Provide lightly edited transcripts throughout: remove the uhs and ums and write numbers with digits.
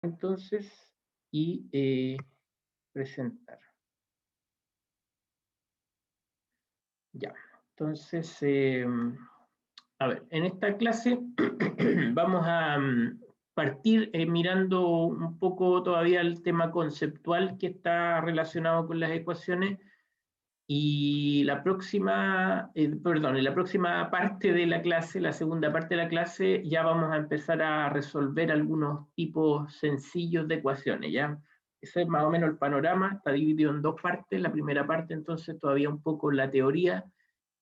entonces y presentar. Ya, entonces, a ver, en esta clase vamos a partir mirando un poco todavía el tema conceptual que está relacionado con las ecuaciones y la próxima, perdón, en la próxima parte de la clase, la segunda parte de la clase, ya vamos a empezar a resolver algunos tipos sencillos de ecuaciones, ¿ya? Ese es más o menos el panorama, está dividido en dos partes. La primera parte, entonces, todavía un poco la teoría,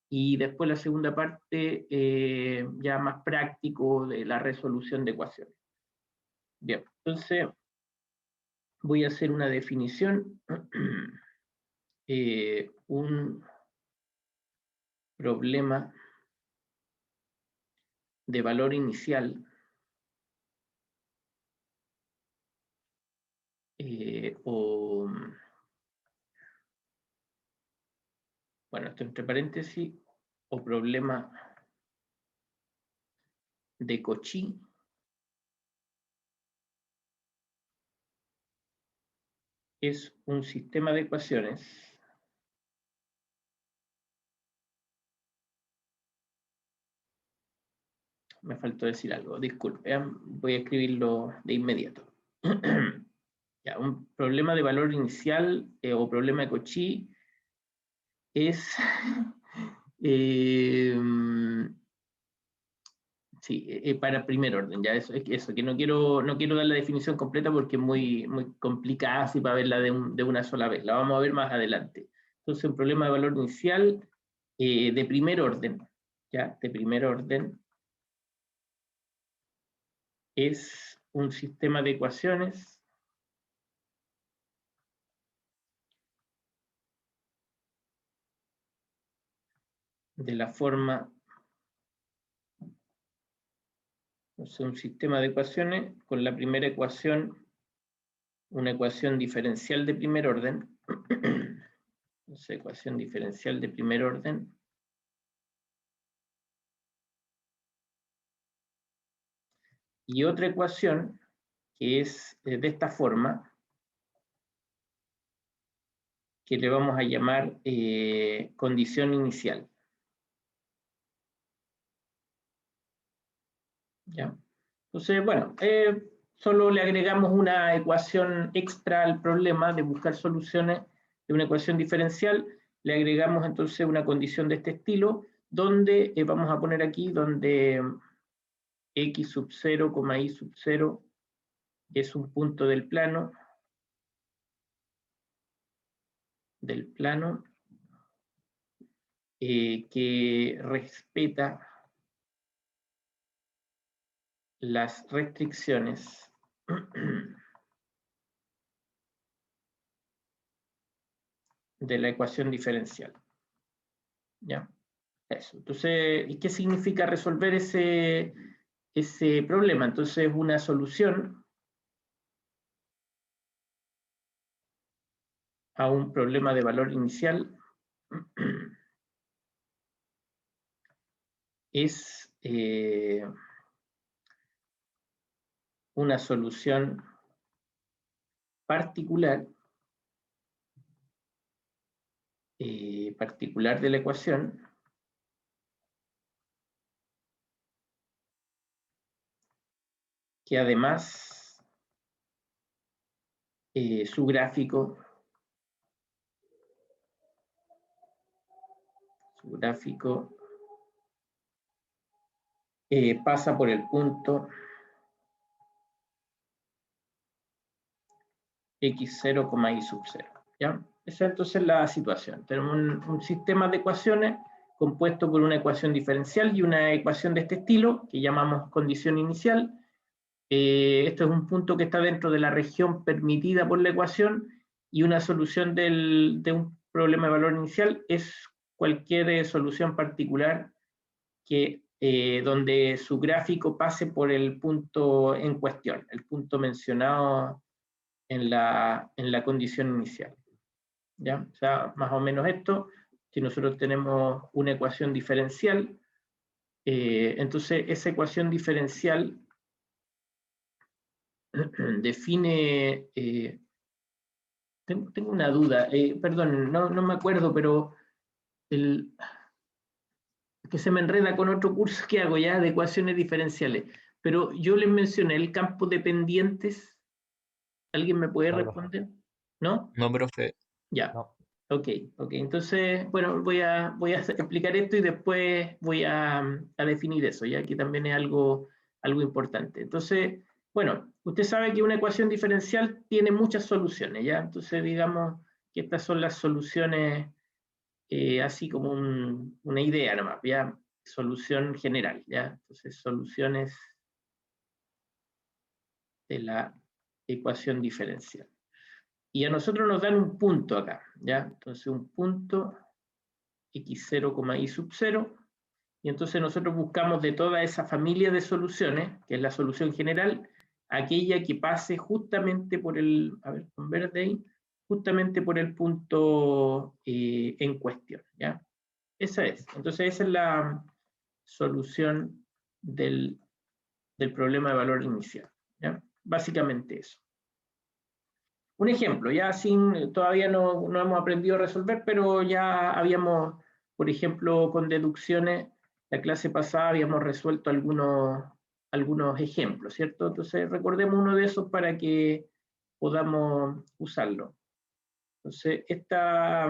y después la segunda parte ya más práctico de la resolución de ecuaciones. Bien, entonces voy a hacer una definición. Un problema de valor inicial bueno, esto entre paréntesis, o problema de Cauchy es un sistema de ecuaciones me faltó decir algo, disculpe, voy a escribirlo de inmediato. Ya, un problema de valor inicial o problema de Cauchy es sí, para primer orden, ya eso, que no quiero dar la definición completa porque es muy complicada así para verla de una sola vez, la vamos a ver más adelante. Entonces, un problema de valor inicial de primer orden, ya, de primer orden, es un sistema de ecuaciones de la forma, o sea, un sistema de ecuaciones con la primera ecuación, una ecuación diferencial de primer orden, entonces, ecuación diferencial de primer orden, y otra ecuación que es de esta forma, que le vamos a llamar condición inicial. ¿Ya? Entonces, bueno, solo le agregamos una ecuación extra al problema de buscar soluciones de una ecuación diferencial, le agregamos entonces una condición de este estilo, donde vamos a poner aquí, donde x sub 0, y sub 0 es un punto del plano, que respeta las restricciones de la ecuación diferencial. ¿Ya? Eso. Entonces, ¿y qué significa resolver ese problema? Entonces, una solución a un problema de valor inicial es una solución particular de la ecuación que además su gráfico pasa por el punto x0, y sub 0. ¿Ya? Esa es entonces la situación. Tenemos un sistema de ecuaciones compuesto por una ecuación diferencial y una ecuación de este estilo, que llamamos condición inicial. Esto es un punto que está dentro de la región permitida por la ecuación, y una solución de un problema de valor inicial es cualquier solución particular que, donde su gráfico pase por el punto en cuestión, el punto mencionado en la condición inicial. ¿Ya? O sea, más o menos esto, si nosotros tenemos una ecuación diferencial, entonces esa ecuación diferencial define, tengo una duda, perdón, no me acuerdo, pero que se me enreda con otro curso que hago ya de ecuaciones diferenciales, pero yo les mencioné el campo de pendientes. ¿Alguien me puede No, profe. responder? ¿No? No, profe. Ya. No. Ok. Entonces, bueno, voy a explicar esto y después voy a definir eso, ya que también es algo importante. Entonces, bueno, usted sabe que una ecuación diferencial tiene muchas soluciones, ¿ya? Entonces, digamos que estas son las soluciones, así como una idea nomás, ¿ya? Solución general, ¿ya? Entonces, soluciones de la ecuación diferencial. Y a nosotros nos dan un punto acá, ¿ya? Entonces un punto x0, y sub 0, y entonces nosotros buscamos de toda esa familia de soluciones, que es la solución general, aquella que pase justamente por el, a ver, con verde ahí, justamente por el punto en cuestión, ¿ya? Esa es. Entonces esa es la solución del problema de valor inicial, ¿ya? Básicamente eso. Un ejemplo, ya todavía no hemos aprendido a resolver, pero ya habíamos, por ejemplo, con deducciones, la clase pasada habíamos resuelto algunos ejemplos, ¿cierto? Entonces recordemos uno de esos para que podamos usarlo. Entonces, esta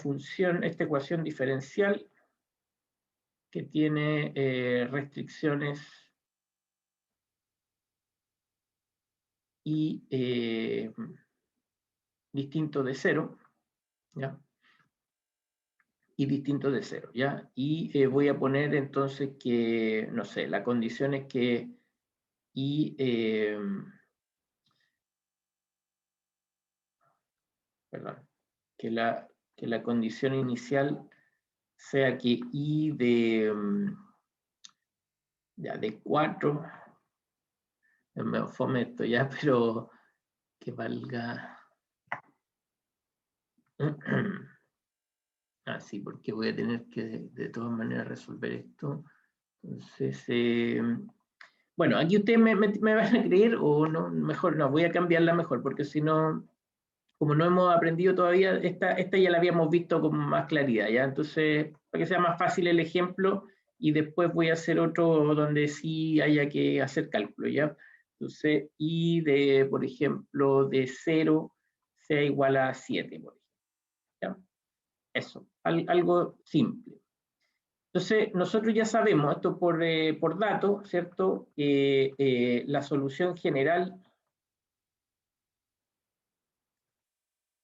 función, esta ecuación diferencial que tiene restricciones y distinto de cero, ¿ya? Y distinto de cero, ¿ya? Y voy a poner entonces que, no sé, la condición es que y, perdón, que la condición inicial sea que y ya de 4, me fome esto ya, pero que valga... sí, porque voy a tener que de todas maneras resolver esto. Entonces, bueno, aquí ustedes me van a creer o no, mejor no, voy a cambiarla mejor, porque si no, como no hemos aprendido todavía, esta ya la habíamos visto con más claridad, ¿ya? Entonces, para que sea más fácil el ejemplo, y después voy a hacer otro donde sí haya que hacer cálculo, ¿ya? Entonces, y de, por ejemplo, de 0 sea igual a 7, por ejemplo, ¿ya? Eso, algo simple. Entonces, nosotros ya sabemos esto por dato, ¿cierto? La solución general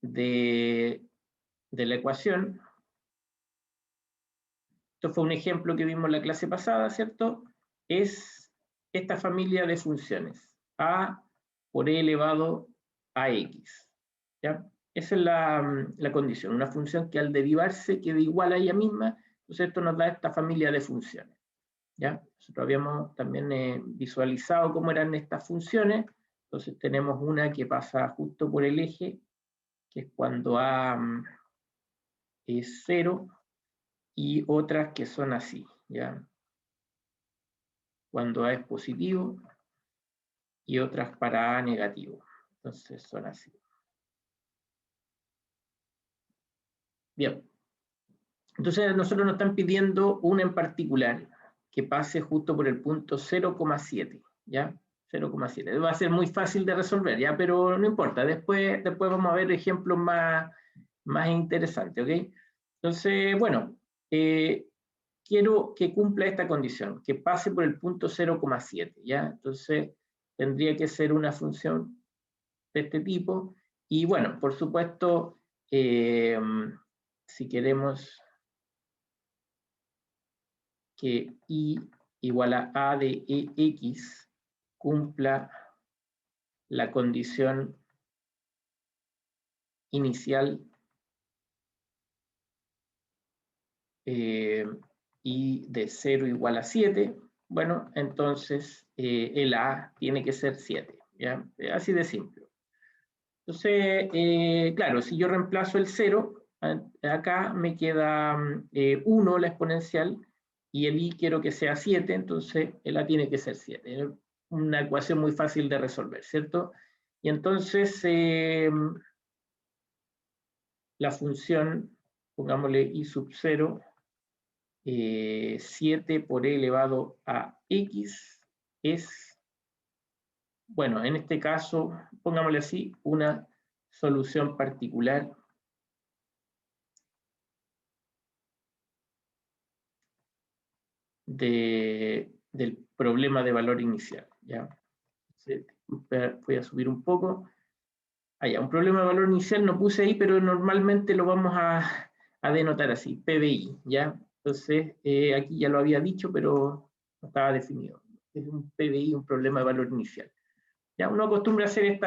de la ecuación, esto fue un ejemplo que vimos en la clase pasada, ¿cierto? Es esta familia de funciones, a por e elevado a x, ¿ya? Esa es la condición, una función que al derivarse quede igual a ella misma, entonces esto nos da esta familia de funciones, ¿ya? Nosotros habíamos también visualizado cómo eran estas funciones, entonces tenemos una que pasa justo por el eje, que es cuando a es 0, y otras que son así, ¿ya? Cuando A es positivo y otras para A negativo. Entonces son así. Bien. Entonces nosotros nos están pidiendo una en particular que pase justo por el punto 0,7, ¿ya? 0,7. Va a ser muy fácil de resolver, ¿ya? Pero no importa. Después vamos a ver ejemplos más interesantes, ¿ok? Entonces, bueno, quiero que cumpla esta condición, que pase por el punto 0,7, ¿ya? Entonces, tendría que ser una función de este tipo. Y bueno, por supuesto, si queremos que y igual a de x cumpla la condición inicial y de 0 igual a 7, bueno, entonces el a tiene que ser 7, ¿ya? Así de simple. Entonces, claro, si yo reemplazo el 0, acá me queda 1 la exponencial, y el i quiero que sea 7, entonces el a tiene que ser 7. una ecuación muy fácil de resolver, ¿cierto? Y entonces la función, pongámosle i sub 0, 7 por e elevado a x es, bueno, en este caso, pongámosle así, una solución particular del problema de valor inicial, ¿ya? Voy a subir un poco. Allá, un problema de valor inicial no puse ahí, pero normalmente lo vamos a denotar así, PBI, ¿ya? Entonces, aquí ya lo había dicho, pero no estaba definido. Es un PBI, un problema de valor inicial. Ya uno acostumbra a hacer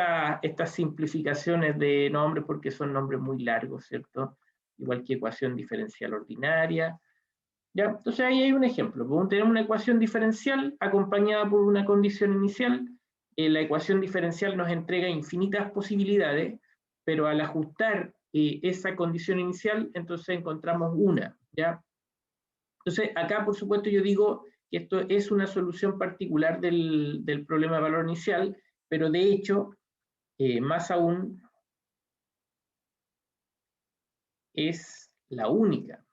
estas simplificaciones de nombres porque son nombres muy largos, ¿cierto? Igual que ecuación diferencial ordinaria. ¿Ya? Entonces ahí hay un ejemplo. Tenemos una ecuación diferencial acompañada por una condición inicial. La ecuación diferencial nos entrega infinitas posibilidades, pero al ajustar esa condición inicial, entonces encontramos una. ¿Ya? Entonces acá, por supuesto, yo digo que esto es una solución particular del problema de valor inicial, pero de hecho, más aún, es la única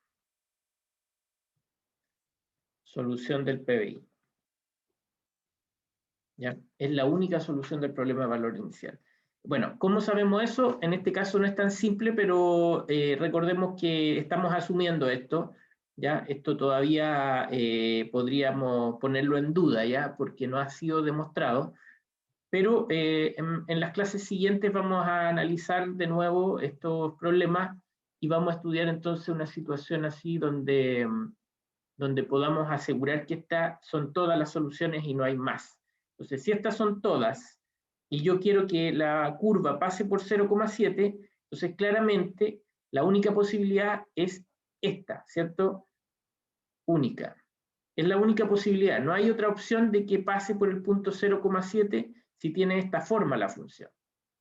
solución del PBI. ¿Ya? Es la única solución del problema de valor inicial. Bueno, ¿cómo sabemos eso? En este caso no es tan simple, pero recordemos que estamos asumiendo esto, ¿ya? Esto todavía podríamos ponerlo en duda, ¿ya? Porque no ha sido demostrado, pero en las clases siguientes vamos a analizar de nuevo estos problemas y vamos a estudiar entonces una situación así donde podamos asegurar que estas son todas las soluciones y no hay más. Entonces, si estas son todas y yo quiero que la curva pase por 0,7, entonces claramente la única posibilidad es esta, ¿cierto? Única. Es la única posibilidad. No hay otra opción de que pase por el punto 0,7 si tiene esta forma la función.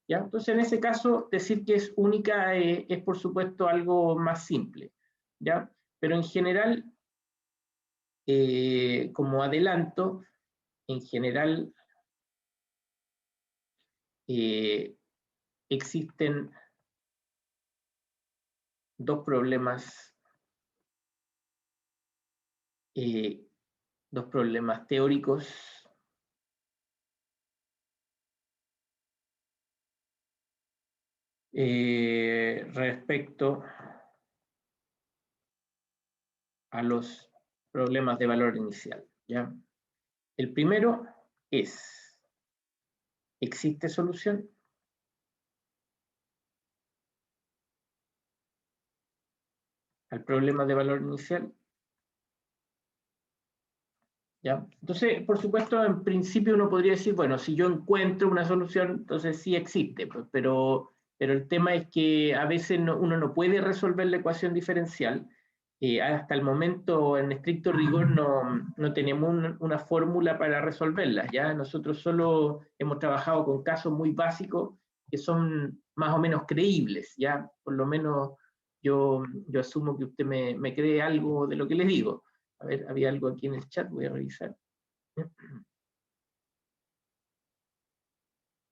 ¿Ya? Entonces, en ese caso, decir que es única es por supuesto algo más simple. ¿Ya? Pero en general, como adelanto, en general existen dos problemas, eh, dos problemas teóricos respecto a los problemas de valor inicial. ¿Ya? El primero es, ¿existe solución? Al problema de valor inicial. ¿Ya? Entonces, por supuesto, en principio uno podría decir, bueno, si yo encuentro una solución, entonces sí existe, pues, pero el tema es que a veces uno no puede resolver la ecuación diferencial. Hasta el momento, en estricto rigor, no tenemos una fórmula para resolverla. ¿Ya? Nosotros solo hemos trabajado con casos muy básicos que son más o menos creíbles. ¿Ya? Por lo menos yo asumo que usted me cree algo de lo que les digo. A ver, había algo aquí en el chat, voy a revisar.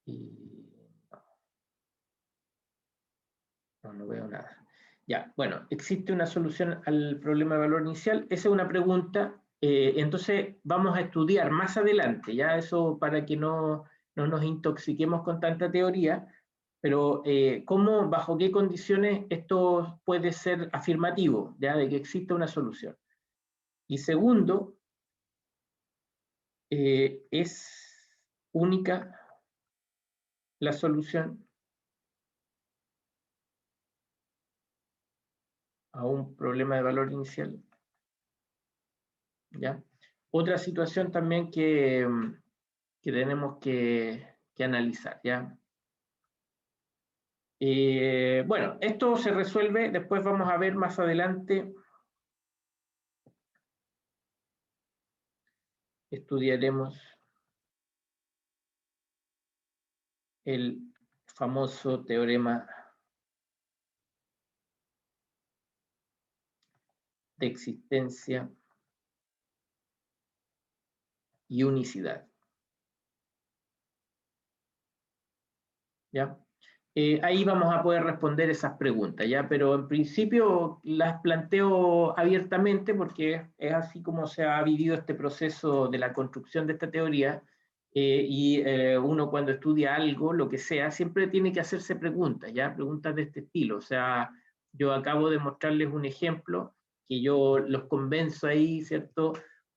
Y no veo nada. Ya, bueno, ¿existe una solución al problema de valor inicial? Esa es una pregunta. Entonces vamos a estudiar más adelante, ya eso para que no nos intoxiquemos con tanta teoría, pero ¿cómo, bajo qué condiciones esto puede ser afirmativo, ya de que exista una solución? Y segundo, ¿es única la solución a un problema de valor inicial? ¿Ya? Otra situación también que tenemos que analizar, ¿ya? Bueno, esto se resuelve, después vamos a ver más adelante, estudiaremos el famoso teorema de existencia y unicidad. ¿ya? Ahí vamos a poder responder esas preguntas, ¿ya? Pero en principio las planteo abiertamente porque es así como se ha vivido este proceso de la construcción de esta teoría, uno cuando estudia algo, lo que sea, siempre tiene que hacerse preguntas, ¿ya? Preguntas de este estilo. O sea, yo acabo de mostrarles un ejemplo que yo los convenzo ahí, ¿cierto?,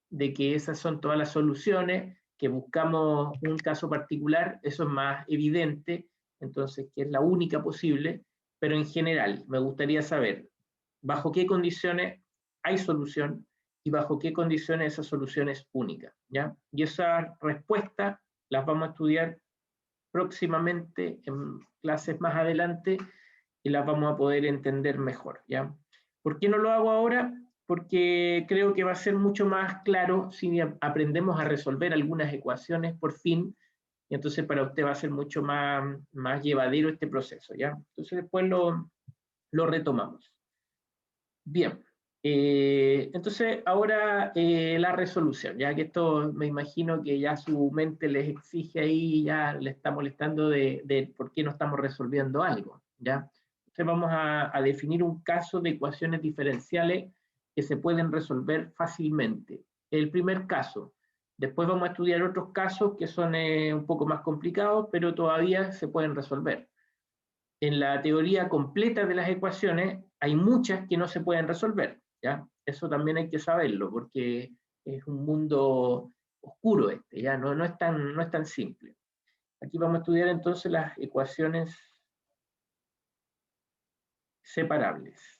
de que esas son todas las soluciones, que buscamos un caso particular, eso es más evidente, entonces, que es la única posible, pero en general me gustaría saber bajo qué condiciones hay solución y bajo qué condiciones esa solución es única, ¿ya? Y esas respuestas las vamos a estudiar próximamente en clases más adelante y las vamos a poder entender mejor, ¿ya? ¿Por qué no lo hago ahora? Porque creo que va a ser mucho más claro si aprendemos a resolver algunas ecuaciones por fin, y entonces para usted va a ser mucho más llevadero este proceso, ¿ya? Entonces después lo retomamos. Bien, entonces ahora la resolución, ya que esto me imagino que ya su mente les exige ahí, ya le está molestando de por qué no estamos resolviendo algo, ¿ya? Entonces vamos a definir un caso de ecuaciones diferenciales que se pueden resolver fácilmente. El primer caso. Después vamos a estudiar otros casos que son un poco más complicados, pero todavía se pueden resolver. En la teoría completa de las ecuaciones hay muchas que no se pueden resolver, ¿ya? Eso también hay que saberlo, porque es un mundo oscuro este, ¿ya? No es tan simple. Aquí vamos a estudiar entonces las ecuaciones separables.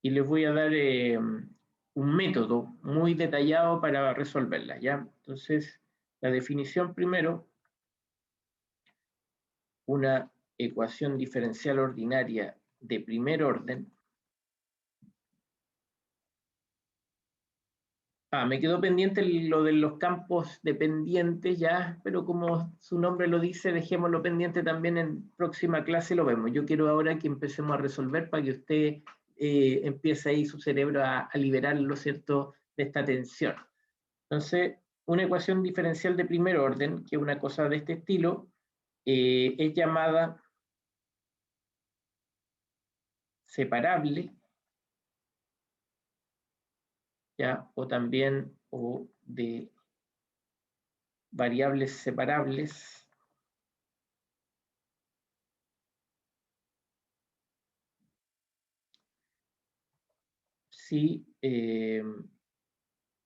Y les voy a dar un método muy detallado para resolverlas, ¿ya? Entonces, la definición primero, una ecuación diferencial ordinaria de primer orden. Me quedó pendiente lo de los campos dependientes ya, pero como su nombre lo dice, dejémoslo pendiente también en próxima clase, lo vemos. Yo quiero ahora que empecemos a resolver para que usted empiece ahí su cerebro a liberarlo, ¿cierto?, de esta tensión. Entonces, una ecuación diferencial de primer orden, que es una cosa de este estilo, es llamada separable, ¿ya? O también o de variables separables. Si,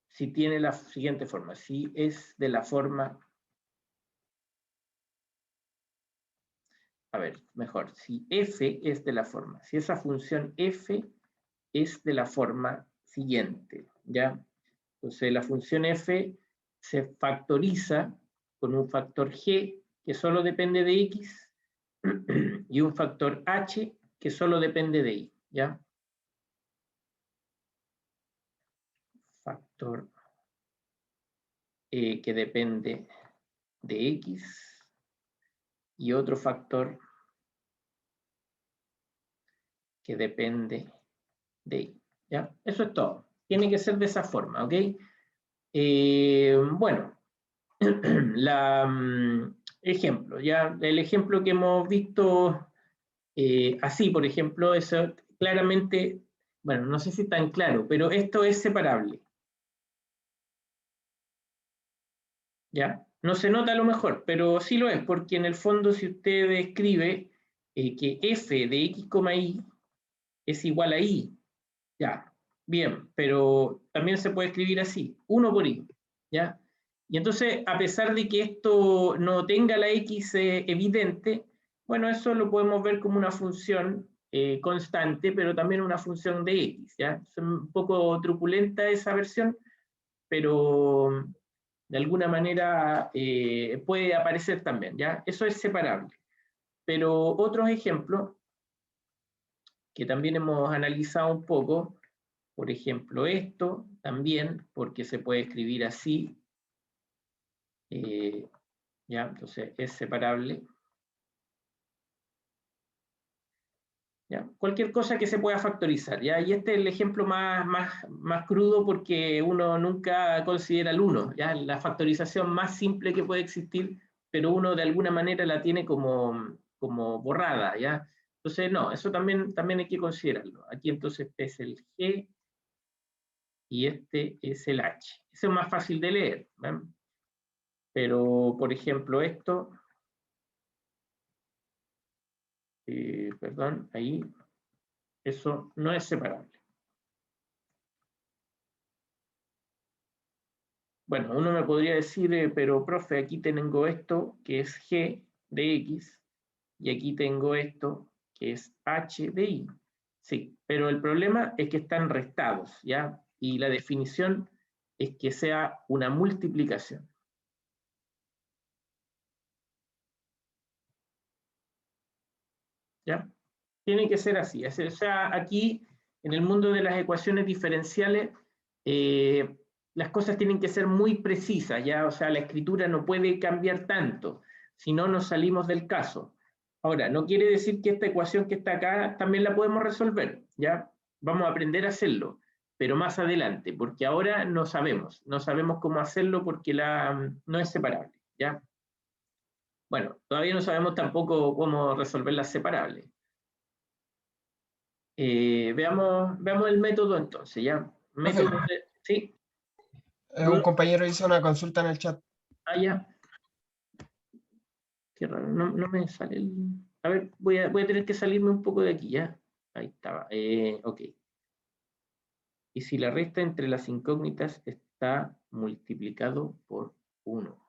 si tiene la siguiente forma, si es de la forma, a ver, mejor, si f es de la forma, si esa función f es de la forma siguiente, ¿ya? Entonces la función f se factoriza con un factor g que solo depende de x y un factor h que solo depende de y, ¿ya? Factor que depende de x y otro factor que depende de y, ¿ya? Eso es todo. Tiene que ser de esa forma, ¿ok? Bueno, ejemplo, ya el ejemplo que hemos visto así, por ejemplo, eso claramente, bueno, no sé si tan claro, pero esto es separable, ¿ya? No se nota a lo mejor, pero sí lo es, porque en el fondo si usted escribe que f de x, y es igual a y, ya, bien, pero también se puede escribir así, 1 por y, ¿ya? Y entonces, a pesar de que esto no tenga la x evidente, bueno, eso lo podemos ver como una función constante, pero también una función de x, ¿ya? Es un poco truculenta esa versión, pero de alguna manera puede aparecer también, ¿ya? Eso es separable. Pero otros ejemplos que también hemos analizado un poco, por ejemplo, esto también, porque se puede escribir así, ¿ya? Entonces es separable. ¿Ya? Cualquier cosa que se pueda factorizar, ¿ya? Y este es el ejemplo más crudo porque uno nunca considera el 1, ¿ya? La factorización más simple que puede existir, pero uno de alguna manera la tiene como borrada, ¿ya? Entonces, no, eso también hay que considerarlo. Aquí entonces este es el G y este es el H. Eso es más fácil de leer, ¿verdad? Pero, por ejemplo, esto, perdón, ahí, eso no es separable. Bueno, uno me podría decir, pero profe, aquí tengo esto que es G de X y aquí tengo esto que es H de Y. Sí, pero el problema es que están restados, ¿ya? Y la definición es que sea una multiplicación. ¿Ya? Tiene que ser así. O sea, aquí, en el mundo de las ecuaciones diferenciales, las cosas tienen que ser muy precisas, ¿ya? O sea, la escritura no puede cambiar tanto, si no nos salimos del caso. Ahora, no quiere decir que esta ecuación que está acá también la podemos resolver, ¿ya? Vamos a aprender a hacerlo, pero más adelante, porque ahora no sabemos cómo hacerlo porque no es separable, ¿ya? Bueno, todavía no sabemos tampoco cómo resolver las separables. Veamos el método entonces, ¿ya? Profe, Método de... Sí, un duda. compañero hizo una consulta en el chat. Ah, ya. Qué raro, no me sale el... A ver, voy a tener que salirme un poco de aquí, ¿ya? Ahí estaba. Ok. Y si la resta entre las incógnitas está multiplicado por 1.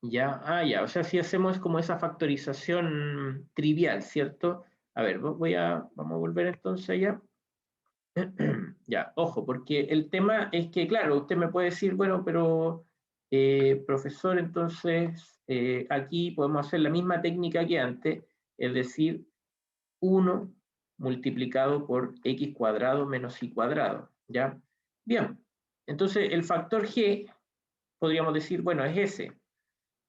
Ya, ya. O sea, si hacemos como esa factorización trivial, ¿cierto? A ver, vamos a volver entonces allá. Ya, ojo, porque el tema es que, claro, usted me puede decir, bueno, pero profesor, entonces aquí podemos hacer la misma técnica que antes, es decir, 1 multiplicado por x cuadrado menos y cuadrado, ¿ya? Bien, entonces el factor g, podríamos decir, bueno, es ese,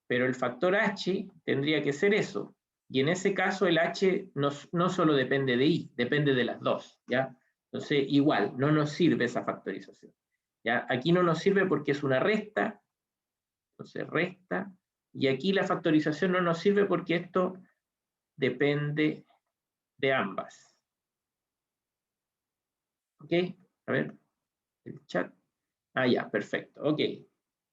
pero el factor h tendría que ser eso, y en ese caso el h no solo depende de y, depende de las dos, ¿ya? Entonces, igual, no nos sirve esa factorización, ¿ya? Aquí no nos sirve porque es una resta, entonces resta, y aquí la factorización no nos sirve porque esto depende de ambas. ¿Ok? A ver, el chat. Ah, ya, perfecto, ok,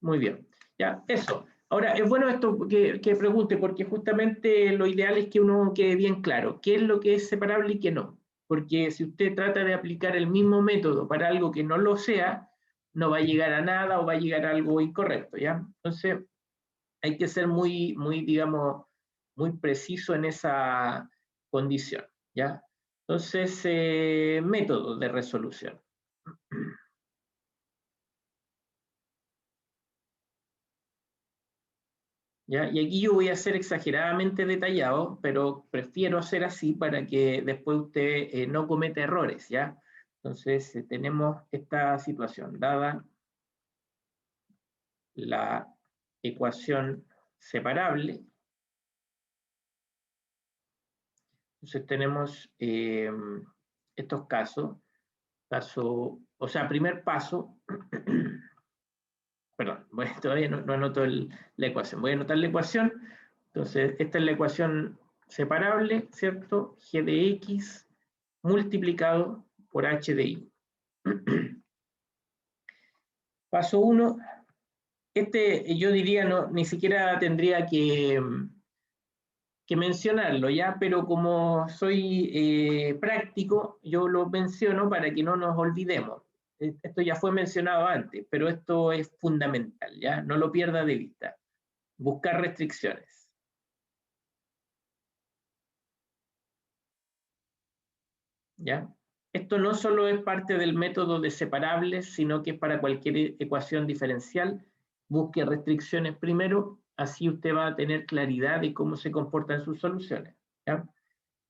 muy bien. Ya, eso. Ahora, es bueno esto que pregunte, porque justamente lo ideal es que uno quede bien claro qué es lo que es separable y qué no. Porque si usted trata de aplicar el mismo método para algo que no lo sea, no va a llegar a nada o va a llegar a algo incorrecto, ¿ya? Entonces, hay que ser digamos, muy preciso en esa condición, ¿ya? Entonces, método de resolución. ¿Ya? Y aquí yo voy a ser exageradamente detallado, pero prefiero hacer así para que después usted no cometa errores, ¿ya? Entonces, tenemos esta situación, dada la ecuación separable, entonces tenemos estos casos, o sea, primer paso, perdón, todavía no anoto la ecuación, voy a anotar la ecuación, entonces esta es la ecuación separable, ¿cierto? G de X multiplicado por H de Y. Paso 1, yo diría ni siquiera tendría que mencionarlo ya, pero como soy práctico, yo lo menciono para que no nos olvidemos. Esto ya fue mencionado antes, pero esto es fundamental, ya, no lo pierda de vista. Buscar restricciones. ¿Ya? Esto no solo es parte del método de separables, sino que es para cualquier ecuación diferencial. Busque restricciones primero, así usted va a tener claridad de cómo se comportan sus soluciones. ¿Ya?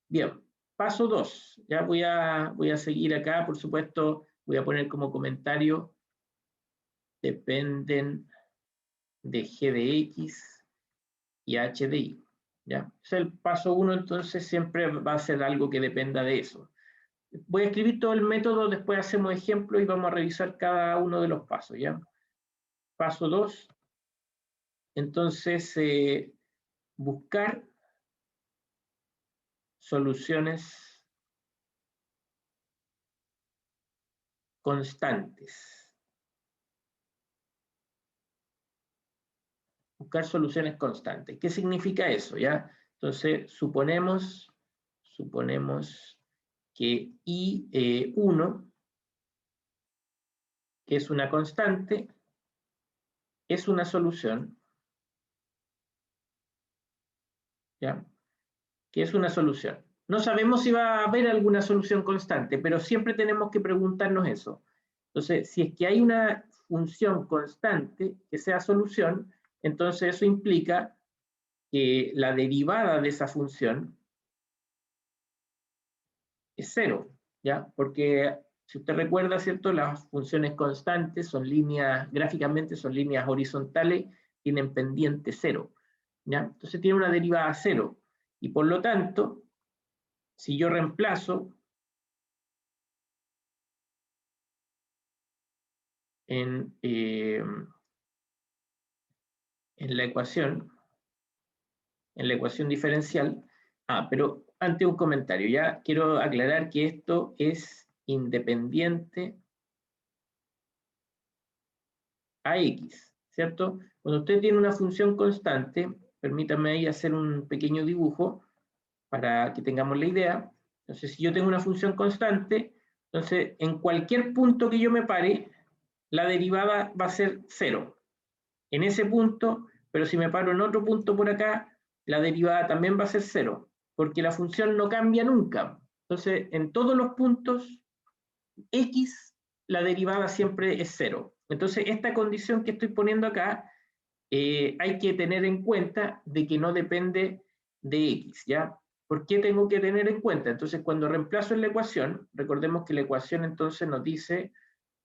Bien, paso 2. Ya voy a seguir acá, por supuesto, voy a poner como comentario, dependen de g de x y h de y. ¿Ya? Es el paso 1, entonces siempre va a ser algo que dependa de eso. Voy a escribir todo el método, después hacemos ejemplos y vamos a revisar cada uno de los pasos, ¿ya? Paso 2, entonces buscar soluciones constantes. Buscar soluciones constantes. ¿Qué significa eso? ¿Ya? Entonces, suponemos que I1, que es una constante, es una solución, ¿ya? Que es una solución. No sabemos si va a haber alguna solución constante, pero siempre tenemos que preguntarnos eso. Entonces, si es que hay una función constante que sea solución, entonces eso implica que la derivada de esa función es cero, ¿ya? Porque si usted recuerda, ¿cierto? Las funciones constantes son líneas, gráficamente son líneas horizontales, tienen pendiente cero, ¿ya? Entonces tiene una derivada cero. Y por lo tanto, si yo reemplazo en la ecuación diferencial, pero ante un comentario, ya quiero aclarar que esto es independiente a x, ¿cierto? Cuando usted tiene una función constante, permítame ahí hacer un pequeño dibujo para que tengamos la idea. Entonces, si yo tengo una función constante, entonces en cualquier punto que yo me pare, la derivada va a ser cero. En ese punto, pero si me paro en otro punto por acá, la derivada también va a ser cero, porque la función no cambia nunca. Entonces, en todos los puntos x, la derivada siempre es cero. Entonces, esta condición que estoy poniendo acá, hay que tener en cuenta de que no depende de x, ¿ya? ¿Por qué tengo que tener en cuenta? Entonces, cuando reemplazo en la ecuación, recordemos que la ecuación entonces nos dice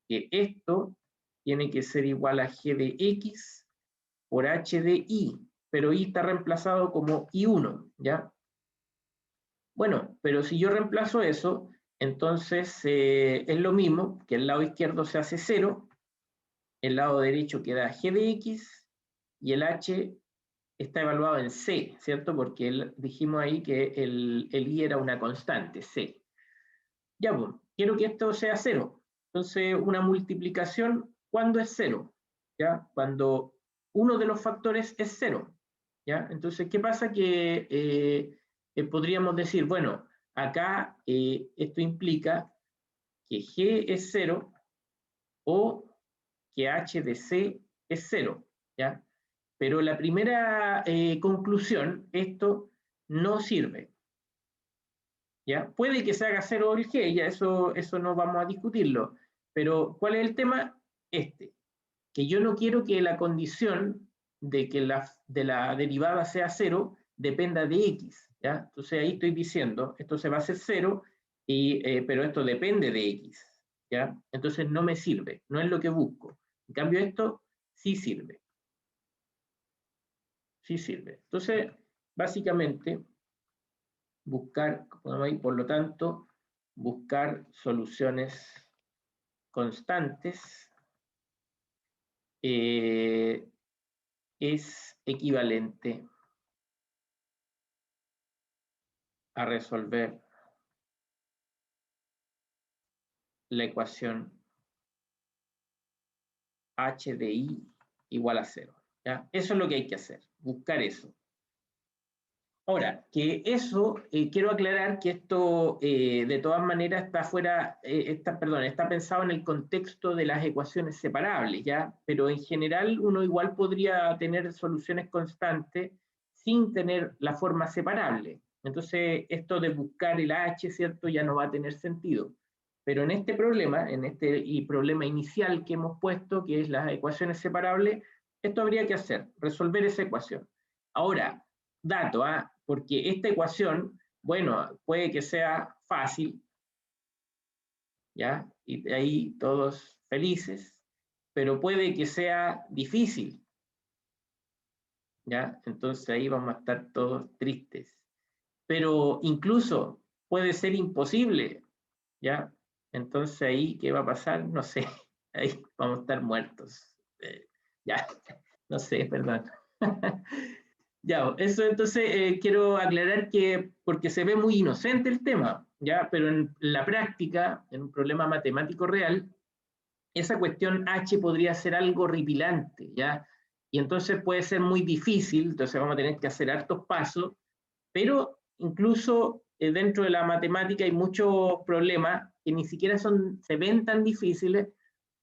que esto tiene que ser igual a g de x por h de y, pero y está reemplazado como i1, ¿ya? Bueno, pero si yo reemplazo eso, entonces es lo mismo, que el lado izquierdo se hace 0, el lado derecho queda g de x y el h está evaluado en c, ¿cierto? Porque dijimos ahí que el i era una constante, c. Ya, pues, quiero que esto sea 0. Entonces, una multiplicación, ¿cuándo es 0? ¿Ya? Cuando uno de los factores es 0. ¿Ya? Entonces, ¿qué pasa? Que podríamos decir, bueno, acá esto implica que g es 0 o que h de c es 0. ¿Ya? Pero la primera conclusión, esto no sirve. ¿Ya? Puede que se haga 0 el g, ya eso no vamos a discutirlo. Pero, ¿cuál es el tema? Que yo no quiero que la condición de que de la derivada sea 0 dependa de x, ¿ya? Entonces ahí estoy diciendo, esto se va a hacer 0, pero esto depende de x, ¿ya? Entonces no me sirve, no es lo que busco. En cambio esto sí sirve, sí sirve. Entonces, básicamente, buscar, por lo tanto, buscar soluciones constantes es equivalente a resolver la ecuación h de i igual a 0. ¿Ya? Eso es lo que hay que hacer, buscar eso. Ahora, que eso, quiero aclarar que esto de todas maneras está fuera, está pensado en el contexto de las ecuaciones separables, ¿ya? Pero en general uno igual podría tener soluciones constantes sin tener la forma separable. Entonces, esto de buscar el h, ¿cierto? Ya no va a tener sentido. Pero en este problema, problema inicial que hemos puesto, que es las ecuaciones separables, esto habría que hacer, resolver esa ecuación. Ahora, dato, porque esta ecuación, bueno, puede que sea fácil, ¿ya? Y de ahí todos felices, pero puede que sea difícil, ¿ya? Entonces ahí vamos a estar todos tristes. Pero incluso puede ser imposible, ¿ya? Entonces ahí, ¿qué va a pasar? No sé, ahí vamos a estar muertos. Ya, no sé, perdón. Ya, eso entonces quiero aclarar que, porque se ve muy inocente el tema, ¿ya? Pero en la práctica, en un problema matemático real, esa cuestión H podría ser algo horripilante, ¿ya? Y entonces puede ser muy difícil, entonces vamos a tener que hacer hartos pasos, pero incluso dentro de la matemática hay muchos problemas que ni siquiera se ven tan difíciles,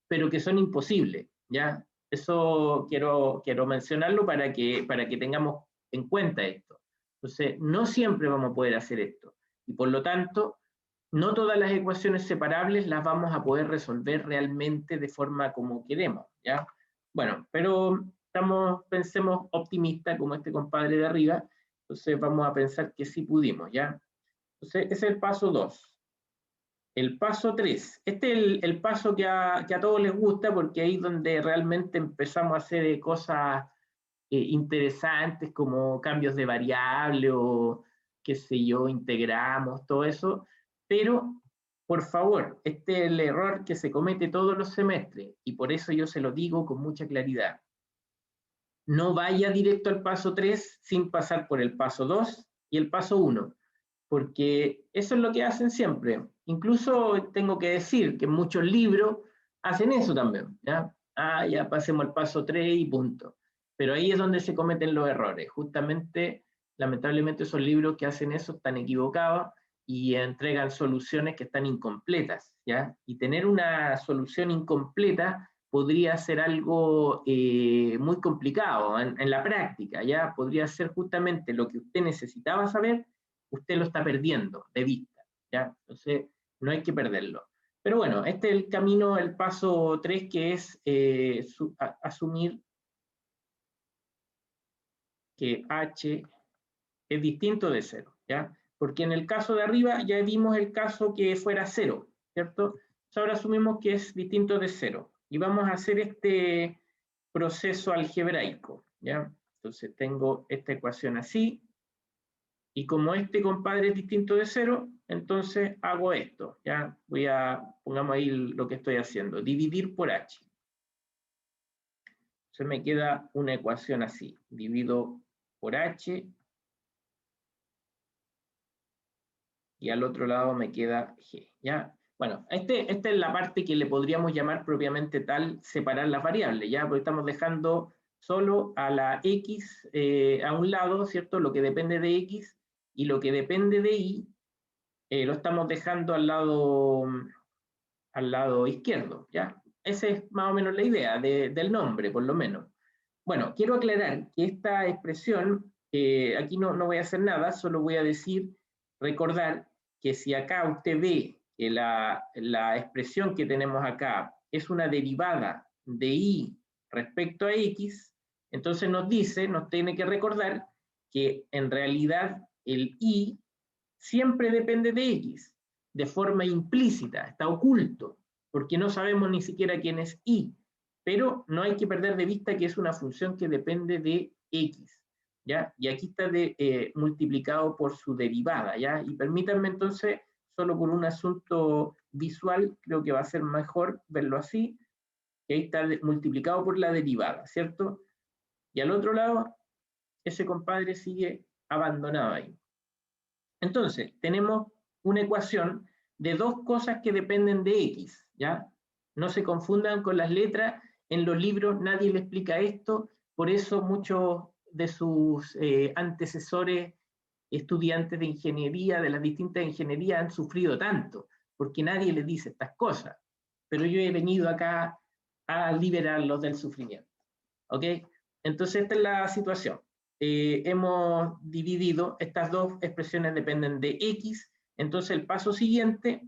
pero que son imposibles, ¿ya? Eso quiero mencionarlo para que tengamos en cuenta esto. Entonces, no siempre vamos a poder hacer esto. Y por lo tanto, no todas las ecuaciones separables las vamos a poder resolver realmente de forma como queremos, ¿ya? Bueno, pero pensemos optimista como este compadre de arriba, entonces vamos a pensar que sí pudimos, ¿ya? Entonces, ese es el paso 2. El paso 3. Este es el paso que a todos les gusta porque ahí es donde realmente empezamos a hacer cosas interesantes como cambios de variable o qué sé yo, integramos, todo eso. Pero, por favor, este es el error que se comete todos los semestres y por eso yo se lo digo con mucha claridad. No vaya directo al paso 3 sin pasar por el paso 2 y el paso 1 porque eso es lo que hacen siempre. Incluso tengo que decir que muchos libros hacen eso también, ¿ya? Ya pasemos al paso 3 y punto. Pero ahí es donde se cometen los errores. Justamente, lamentablemente, esos libros que hacen eso están equivocados y entregan soluciones que están incompletas, ¿ya? Y tener una solución incompleta podría ser algo muy complicado en la práctica, ¿ya? Podría ser justamente lo que usted necesitaba saber, usted lo está perdiendo de vista, ¿ya? Entonces, no hay que perderlo. Pero bueno, este es el camino, el paso 3, que es asumir que H es distinto de 0, ¿ya? Porque en el caso de arriba ya vimos el caso que fuera 0, ¿cierto? Entonces ahora asumimos que es distinto de 0 y vamos a hacer este proceso algebraico, ¿ya? Entonces tengo esta ecuación así, y como este compadre es distinto de 0, entonces hago esto, ¿ya? Pongamos ahí lo que estoy haciendo, dividir por h. Entonces me queda una ecuación así, divido por h, y al otro lado me queda g, ¿ya? Bueno, esta es la parte que le podríamos llamar propiamente tal separar las variables, ¿ya? Porque estamos dejando solo a la x a un lado, ¿cierto? Lo que depende de x y lo que depende de y lo estamos dejando al lado izquierdo, ¿ya? Esa es más o menos la idea del nombre, por lo menos. Bueno, quiero aclarar que esta expresión, aquí no voy a hacer nada, solo voy a recordar que si acá usted ve que la expresión que tenemos acá es una derivada de y respecto a x, entonces nos tiene que recordar que en realidad el y siempre depende de x, de forma implícita, está oculto, porque no sabemos ni siquiera quién es y, pero no hay que perder de vista que es una función que depende de x, ¿ya? Y aquí está multiplicado por su derivada, ¿ya? Y permítanme entonces, solo por un asunto visual, creo que va a ser mejor verlo así, que ahí está multiplicado por la derivada, ¿cierto? Y al otro lado, ese compadre sigue abandonado ahí. Entonces, tenemos una ecuación de dos cosas que dependen de x, ¿ya? No se confundan con las letras, en los libros nadie le explica esto, por eso muchos de sus antecesores, estudiantes de ingeniería, de las distintas ingenierías, han sufrido tanto, porque nadie les dice estas cosas. Pero yo he venido acá a liberarlos del sufrimiento, ¿ok? Entonces, esta es la situación. Hemos dividido, estas dos expresiones dependen de x, entonces el paso siguiente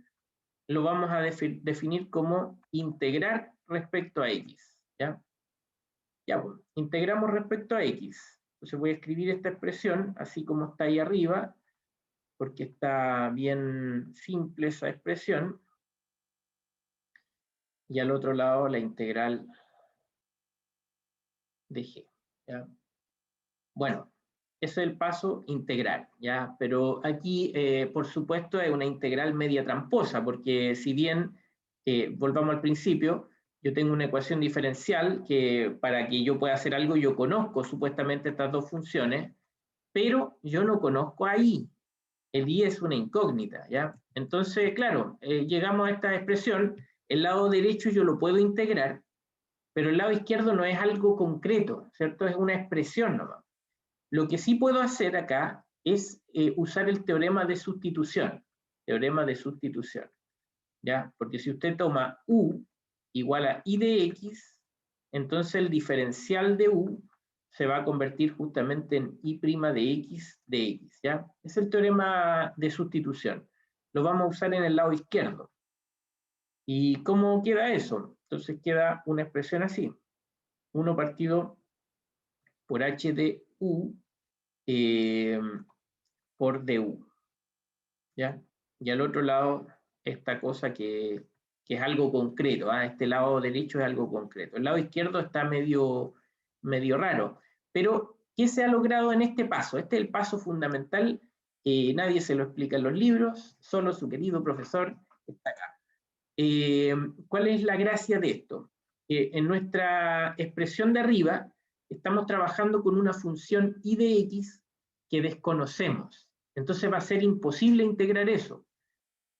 lo vamos a definir como integrar respecto a x, ¿ya? Ya, bueno, integramos respecto a x. Entonces voy a escribir esta expresión así como está ahí arriba, porque está bien simple esa expresión, y al otro lado la integral de g, ¿ya? Bueno, ese es el paso integral, ¿ya? Pero aquí, por supuesto, es una integral media tramposa, porque si bien, volvamos al principio, yo tengo una ecuación diferencial que para que yo pueda hacer algo, yo conozco supuestamente estas dos funciones, pero yo no conozco a I. El I es una incógnita, ¿ya? Entonces, claro, llegamos a esta expresión, el lado derecho yo lo puedo integrar, pero el lado izquierdo no es algo concreto, ¿cierto? Es una expresión nomás. Lo que sí puedo hacer acá es usar el teorema de sustitución. Teorema de sustitución, ¿ya? Porque si usted toma U igual a I de X, entonces el diferencial de U se va a convertir justamente en I' de X, ¿ya? Es el teorema de sustitución. Lo vamos a usar en el lado izquierdo. ¿Y cómo queda eso? Entonces queda una expresión así. 1 partido por H de U por du, ¿ya? Y al otro lado, esta cosa que es algo concreto, ¿eh? Este lado derecho es algo concreto. El lado izquierdo está medio raro. Pero, ¿qué se ha logrado en este paso? Este es el paso fundamental, nadie se lo explica en los libros, solo su querido profesor está acá. ¿Cuál es la gracia de esto? En nuestra expresión de arriba, estamos trabajando con una función I de X que desconocemos. Entonces va a ser imposible integrar eso.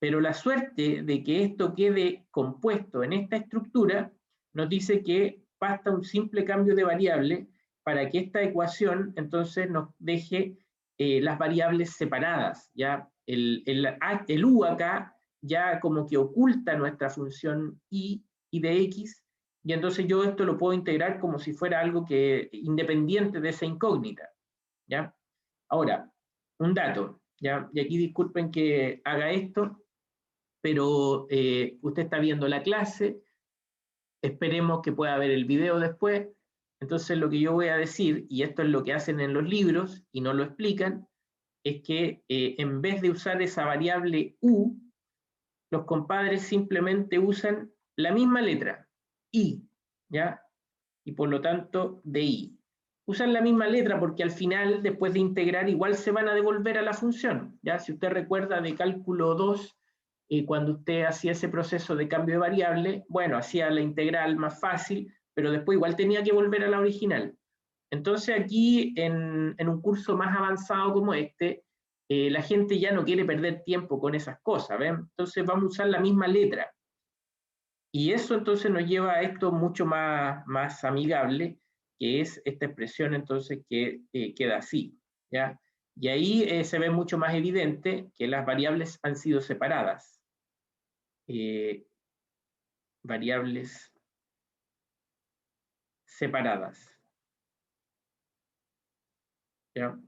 Pero la suerte de que esto quede compuesto en esta estructura nos dice que basta un simple cambio de variable para que esta ecuación entonces nos deje las variables separadas. ¿Ya? El U acá ya como que oculta nuestra función I de X, y entonces yo esto lo puedo integrar como si fuera algo que independiente de esa incógnita. ¿Ya? Ahora, un dato, ¿ya? Y aquí disculpen que haga esto, pero usted está viendo la clase, esperemos que pueda ver el video después. Entonces lo que yo voy a decir, y esto es lo que hacen en los libros y no lo explican, es que en vez de usar esa variable U, los compadres simplemente usan la misma letra, I, ¿ya? Y por lo tanto, de I. Usan la misma letra porque al final, después de integrar, igual se van a devolver a la función, ¿ya? Si usted recuerda de cálculo 2, cuando usted hacía ese proceso de cambio de variable, bueno, hacía la integral más fácil, pero después igual tenía que volver a la original. Entonces aquí, en un curso más avanzado como este, la gente ya no quiere perder tiempo con esas cosas, ¿ven? Entonces vamos a usar la misma letra. Y eso entonces nos lleva a esto mucho más amigable, que es esta expresión entonces que queda así, ¿ya? Y ahí se ve mucho más evidente que las variables han sido separadas. Variables separadas, ¿ya?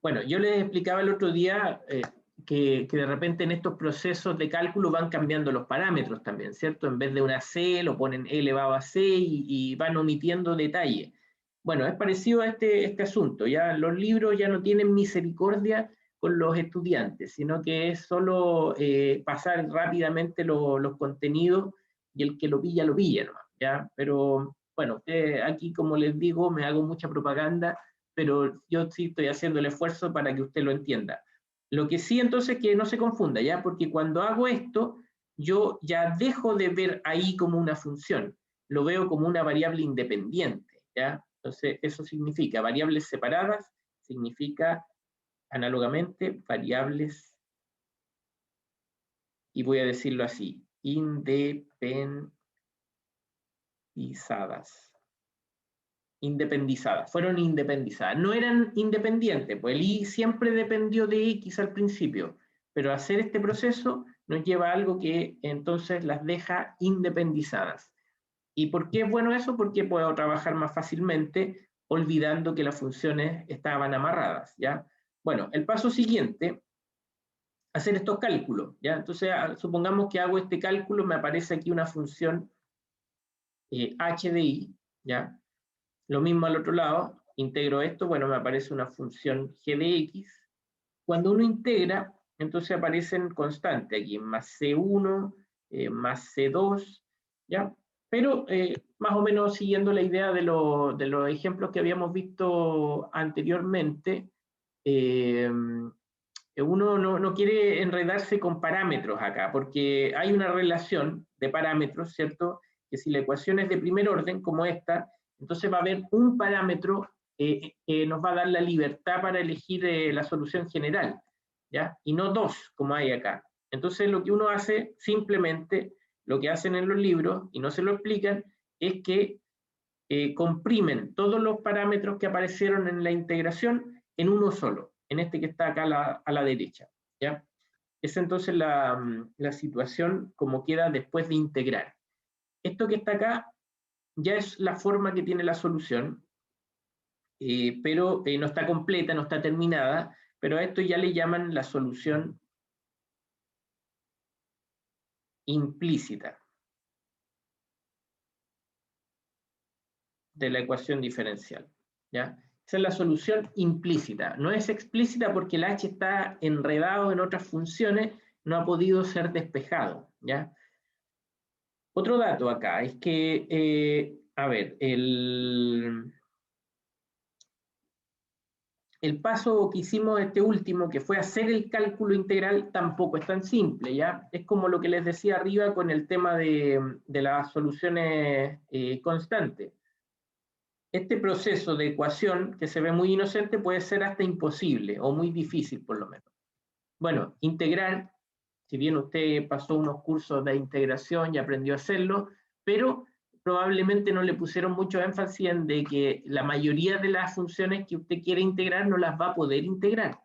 Bueno, yo les explicaba el otro día que de repente en estos procesos de cálculo van cambiando los parámetros también, ¿cierto? En vez de una c, lo ponen e elevado a c y van omitiendo detalles. Bueno, es parecido a este asunto, ya los libros ya no tienen misericordia con los estudiantes, sino que es solo pasar rápidamente los contenidos y el que lo pilla, nomás, ¿ya? Pero bueno, aquí como les digo, me hago mucha propaganda, pero yo sí estoy haciendo el esfuerzo para que usted lo entienda. Lo que sí entonces que no se confunda, ¿ya? Porque cuando hago esto, yo ya dejo de ver ahí como una función, lo veo como una variable independiente, ¿ya? Entonces eso significa variables separadas, significa análogamente variables, y voy a decirlo así, fueron independizadas, no eran independientes, pues el I siempre dependió de X al principio, pero hacer este proceso nos lleva a algo que entonces las deja independizadas. ¿Y por qué es bueno eso? Porque puedo trabajar más fácilmente olvidando que las funciones estaban amarradas, ¿ya? Bueno, el paso siguiente, hacer estos cálculos, ¿ya? Entonces, supongamos que hago este cálculo, me aparece aquí una función h de i, ¿ya? Lo mismo al otro lado, integro esto, bueno, me aparece una función g de x. Cuando uno integra, entonces aparecen constantes aquí, más c1, más c2, ¿ya? Pero más o menos siguiendo la idea de los ejemplos que habíamos visto anteriormente, uno no quiere enredarse con parámetros acá, porque hay una relación de parámetros, ¿cierto? Que si la ecuación es de primer orden, como esta, entonces va a haber un parámetro que nos va a dar la libertad para elegir la solución general, ¿ya? Y no dos, como hay acá. Entonces lo que uno hace, simplemente, lo que hacen en los libros, y no se lo explican, es que comprimen todos los parámetros que aparecieron en la integración en uno solo, en este que está acá a la derecha, ¿ya? Es entonces la situación como queda después de integrar. Esto que está acá ya es la forma que tiene la solución, pero no está completa, no está terminada, pero a esto ya le llaman la solución implícita de la ecuación diferencial, ¿ya? Esa es la solución implícita. No es explícita porque el h está enredado en otras funciones, no ha podido ser despejado, ¿ya? Otro dato acá es que, a ver, el paso que hicimos este último, que fue hacer el cálculo integral, tampoco es tan simple, ¿ya? Es como lo que les decía arriba con el tema de las soluciones constantes. Este proceso de ecuación, que se ve muy inocente, puede ser hasta imposible, o muy difícil por lo menos. Bueno, integrar, si bien usted pasó unos cursos de integración y aprendió a hacerlo, pero probablemente no le pusieron mucho énfasis en de que la mayoría de las funciones que usted quiere integrar no las va a poder integrar.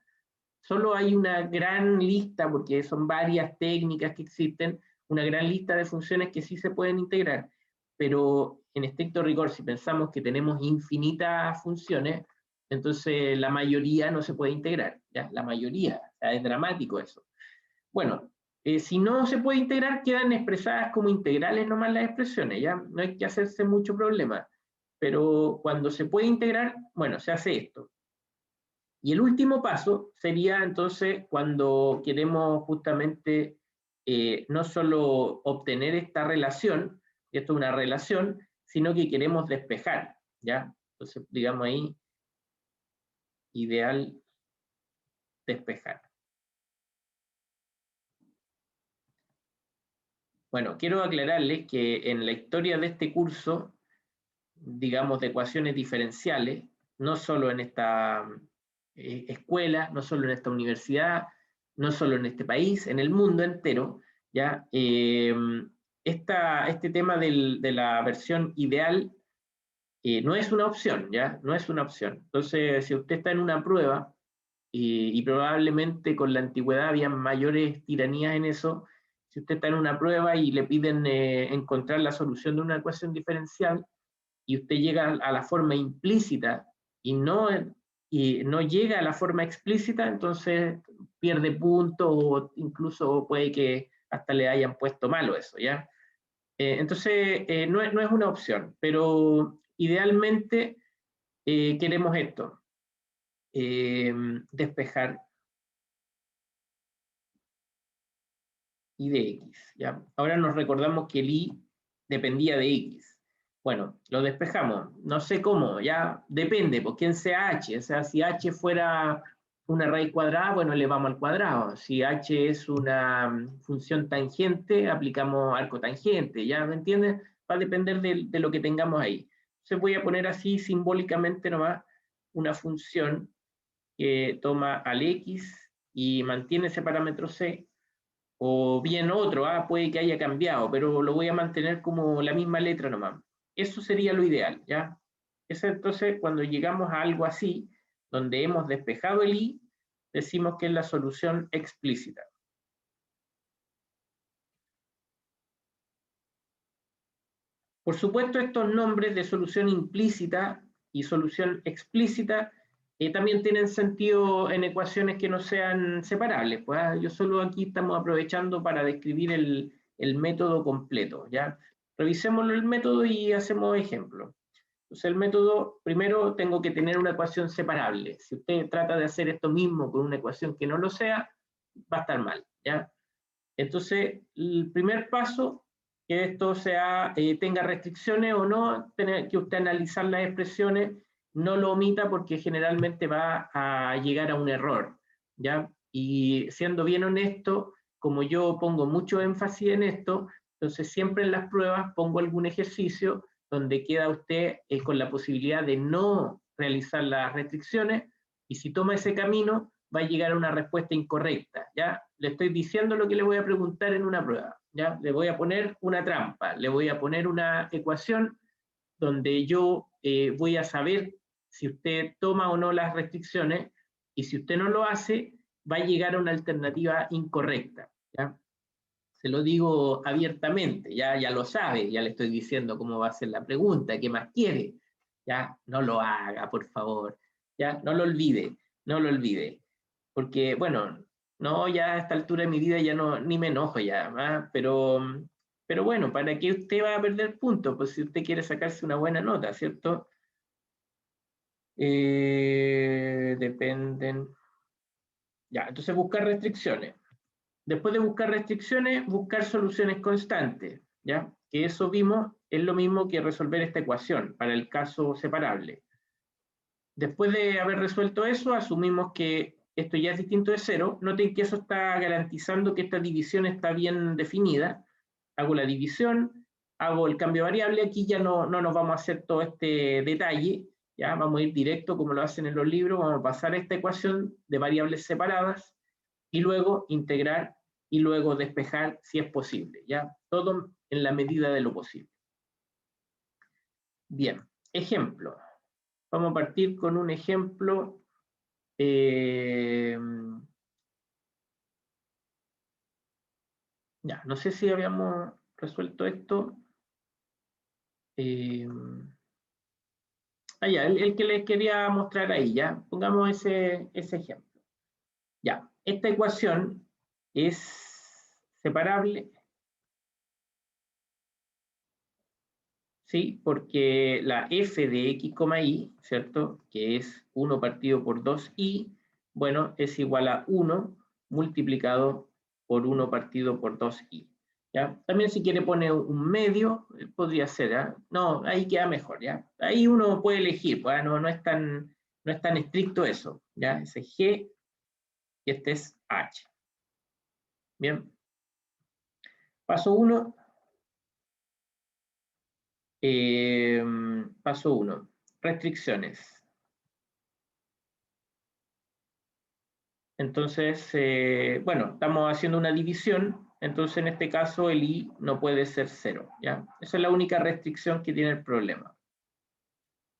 Solo hay una gran lista, porque son varias técnicas que existen, una gran lista de funciones que sí se pueden integrar, pero en estricto rigor, si pensamos que tenemos infinitas funciones, entonces la mayoría no se puede integrar, ¿ya? La mayoría, o sea, es dramático eso. Bueno, si no se puede integrar, quedan expresadas como integrales nomás las expresiones, ¿ya? No hay que hacerse mucho problema, pero cuando se puede integrar, bueno, se hace esto. Y el último paso sería entonces cuando queremos justamente no solo obtener esta relación, y esto es una relación, sino que queremos despejar, ¿ya? Entonces, digamos ahí, ideal despejar. Bueno, quiero aclararles que en la historia de este curso, digamos, de ecuaciones diferenciales, no solo en esta escuela, no solo en esta universidad, no solo en este país, en el mundo entero, ¿ya? Este tema de la versión ideal no es una opción, ¿ya? No es una opción. Entonces, si usted está en una prueba, y probablemente con la antigüedad había mayores tiranías en eso, si usted está en una prueba y le piden encontrar la solución de una ecuación diferencial, y usted llega a la forma implícita y no llega a la forma explícita, entonces pierde puntos o incluso puede que hasta le hayan puesto malo eso, ¿ya? Entonces, no es una opción, pero idealmente queremos esto, despejar y de x, ¿ya? Ahora nos recordamos que el y dependía de x. Bueno, lo despejamos. No sé cómo, ya depende, por quién sea h. O sea, si h fuera una raíz cuadrada, bueno, le vamos al cuadrado. Si h es una función tangente, aplicamos arco tangente, ¿ya me entienden? Va a depender de lo que tengamos ahí. Entonces voy a poner así simbólicamente nomás una función que toma al x y mantiene ese parámetro c, o bien otro, puede que haya cambiado, pero lo voy a mantener como la misma letra nomás. Eso sería lo ideal, ¿ya? Eso entonces, cuando llegamos a algo así, donde hemos despejado el i, decimos que es la solución explícita. Por supuesto, estos nombres de solución implícita y solución explícita también tienen sentido en ecuaciones que no sean separables. Pues, yo solo aquí estamos aprovechando para describir el método completo, ¿ya? Revisemos el método y hacemos ejemplos. Entonces, el método, primero tengo que tener una ecuación separable. Si usted trata de hacer esto mismo con una ecuación que no lo sea, va a estar mal, ¿ya? Entonces, el primer paso que esto sea, tenga restricciones o no, tener que usted analizar las expresiones, no lo omita porque generalmente va a llegar a un error, ¿ya? Y siendo bien honesto, como yo pongo mucho énfasis en esto, entonces siempre en las pruebas pongo algún ejercicio donde queda usted con la posibilidad de no realizar las restricciones, y si toma ese camino va a llegar a una respuesta incorrecta, ¿ya? Le estoy diciendo lo que le voy a preguntar en una prueba, ¿ya? Le voy a poner una trampa, le voy a poner una ecuación donde yo voy a saber si usted toma o no las restricciones, y si usted no lo hace, va a llegar a una alternativa incorrecta, ¿ya? Se lo digo abiertamente, ya lo sabe, ya le estoy diciendo cómo va a ser la pregunta, qué más quiere, ya no lo haga, por favor, ya no lo olvide, no lo olvide, porque bueno, no, ya a esta altura de mi vida ya no, ni me enojo ya, ¿ah? Pero bueno, ¿para qué usted va a perder puntos? Pues si usted quiere sacarse una buena nota, ¿cierto? Dependen. Ya, entonces buscar restricciones. Después de buscar restricciones, buscar soluciones constantes, ¿ya? Que eso vimos, es lo mismo que resolver esta ecuación para el caso separable. Después de haber resuelto eso, asumimos que esto ya es distinto de cero. Noten que eso está garantizando que esta división está bien definida. Hago la división, hago el cambio de variable. Aquí ya no nos vamos a hacer todo este detalle, ya vamos a ir directo como lo hacen en los libros. Vamos a pasar a esta ecuación de variables separadas y luego integrar y luego despejar si es posible, ¿ya? Todo en la medida de lo posible. Bien, ejemplo. Vamos a partir con un ejemplo. Ya, no sé si habíamos resuelto esto. Ya, el que les quería mostrar ahí, ya. Pongamos ese ejemplo. Ya, esta ecuación es separable, ¿sí? Porque la f de x, y, ¿cierto? Que es 1 partido por 2i, bueno, es igual a 1 multiplicado por 1 partido por 2i. ¿Ya? También si quiere poner un medio, podría ser, ¿ya? No, ahí queda mejor, ¿ya? Ahí uno puede elegir, pues, no es tan estricto eso, ¿ya? Ese es g y este es h. Bien. Paso 1. Paso 1. Restricciones. Entonces, bueno, estamos haciendo una división, entonces en este caso el i no puede ser 0, ¿ya? Esa es la única restricción que tiene el problema,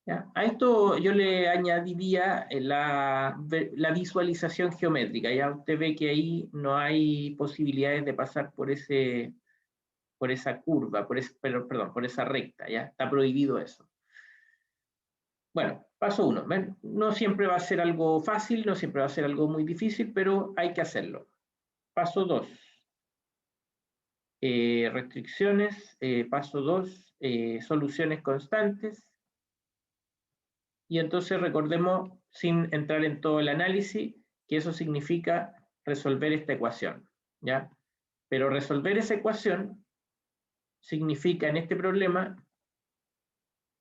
¿ya? A esto yo le añadiría la visualización geométrica, ya usted ve que ahí no hay posibilidades de pasar por esa curva, perdón, por esa recta, ¿ya? Está prohibido eso. Bueno, paso 1. No siempre va a ser algo fácil, no siempre va a ser algo muy difícil, pero hay que hacerlo. Paso 2. Restricciones. Paso 2. Soluciones constantes. Y entonces recordemos, sin entrar en todo el análisis, que eso significa resolver esta ecuación, ¿ya? Pero resolver esa ecuación significa en este problema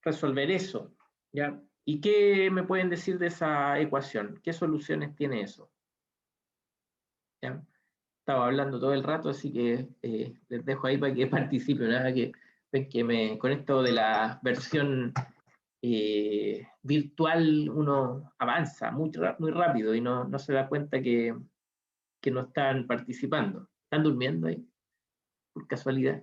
resolver eso, ¿ya? ¿Y qué me pueden decir de esa ecuación? ¿Qué soluciones tiene eso? ¿Ya? Estaba hablando todo el rato, así que les dejo ahí para que participen. Nada que ven que con esto de la versión virtual uno avanza muy rápido y no se da cuenta que no están participando. ¿Están durmiendo ahí? Por casualidad.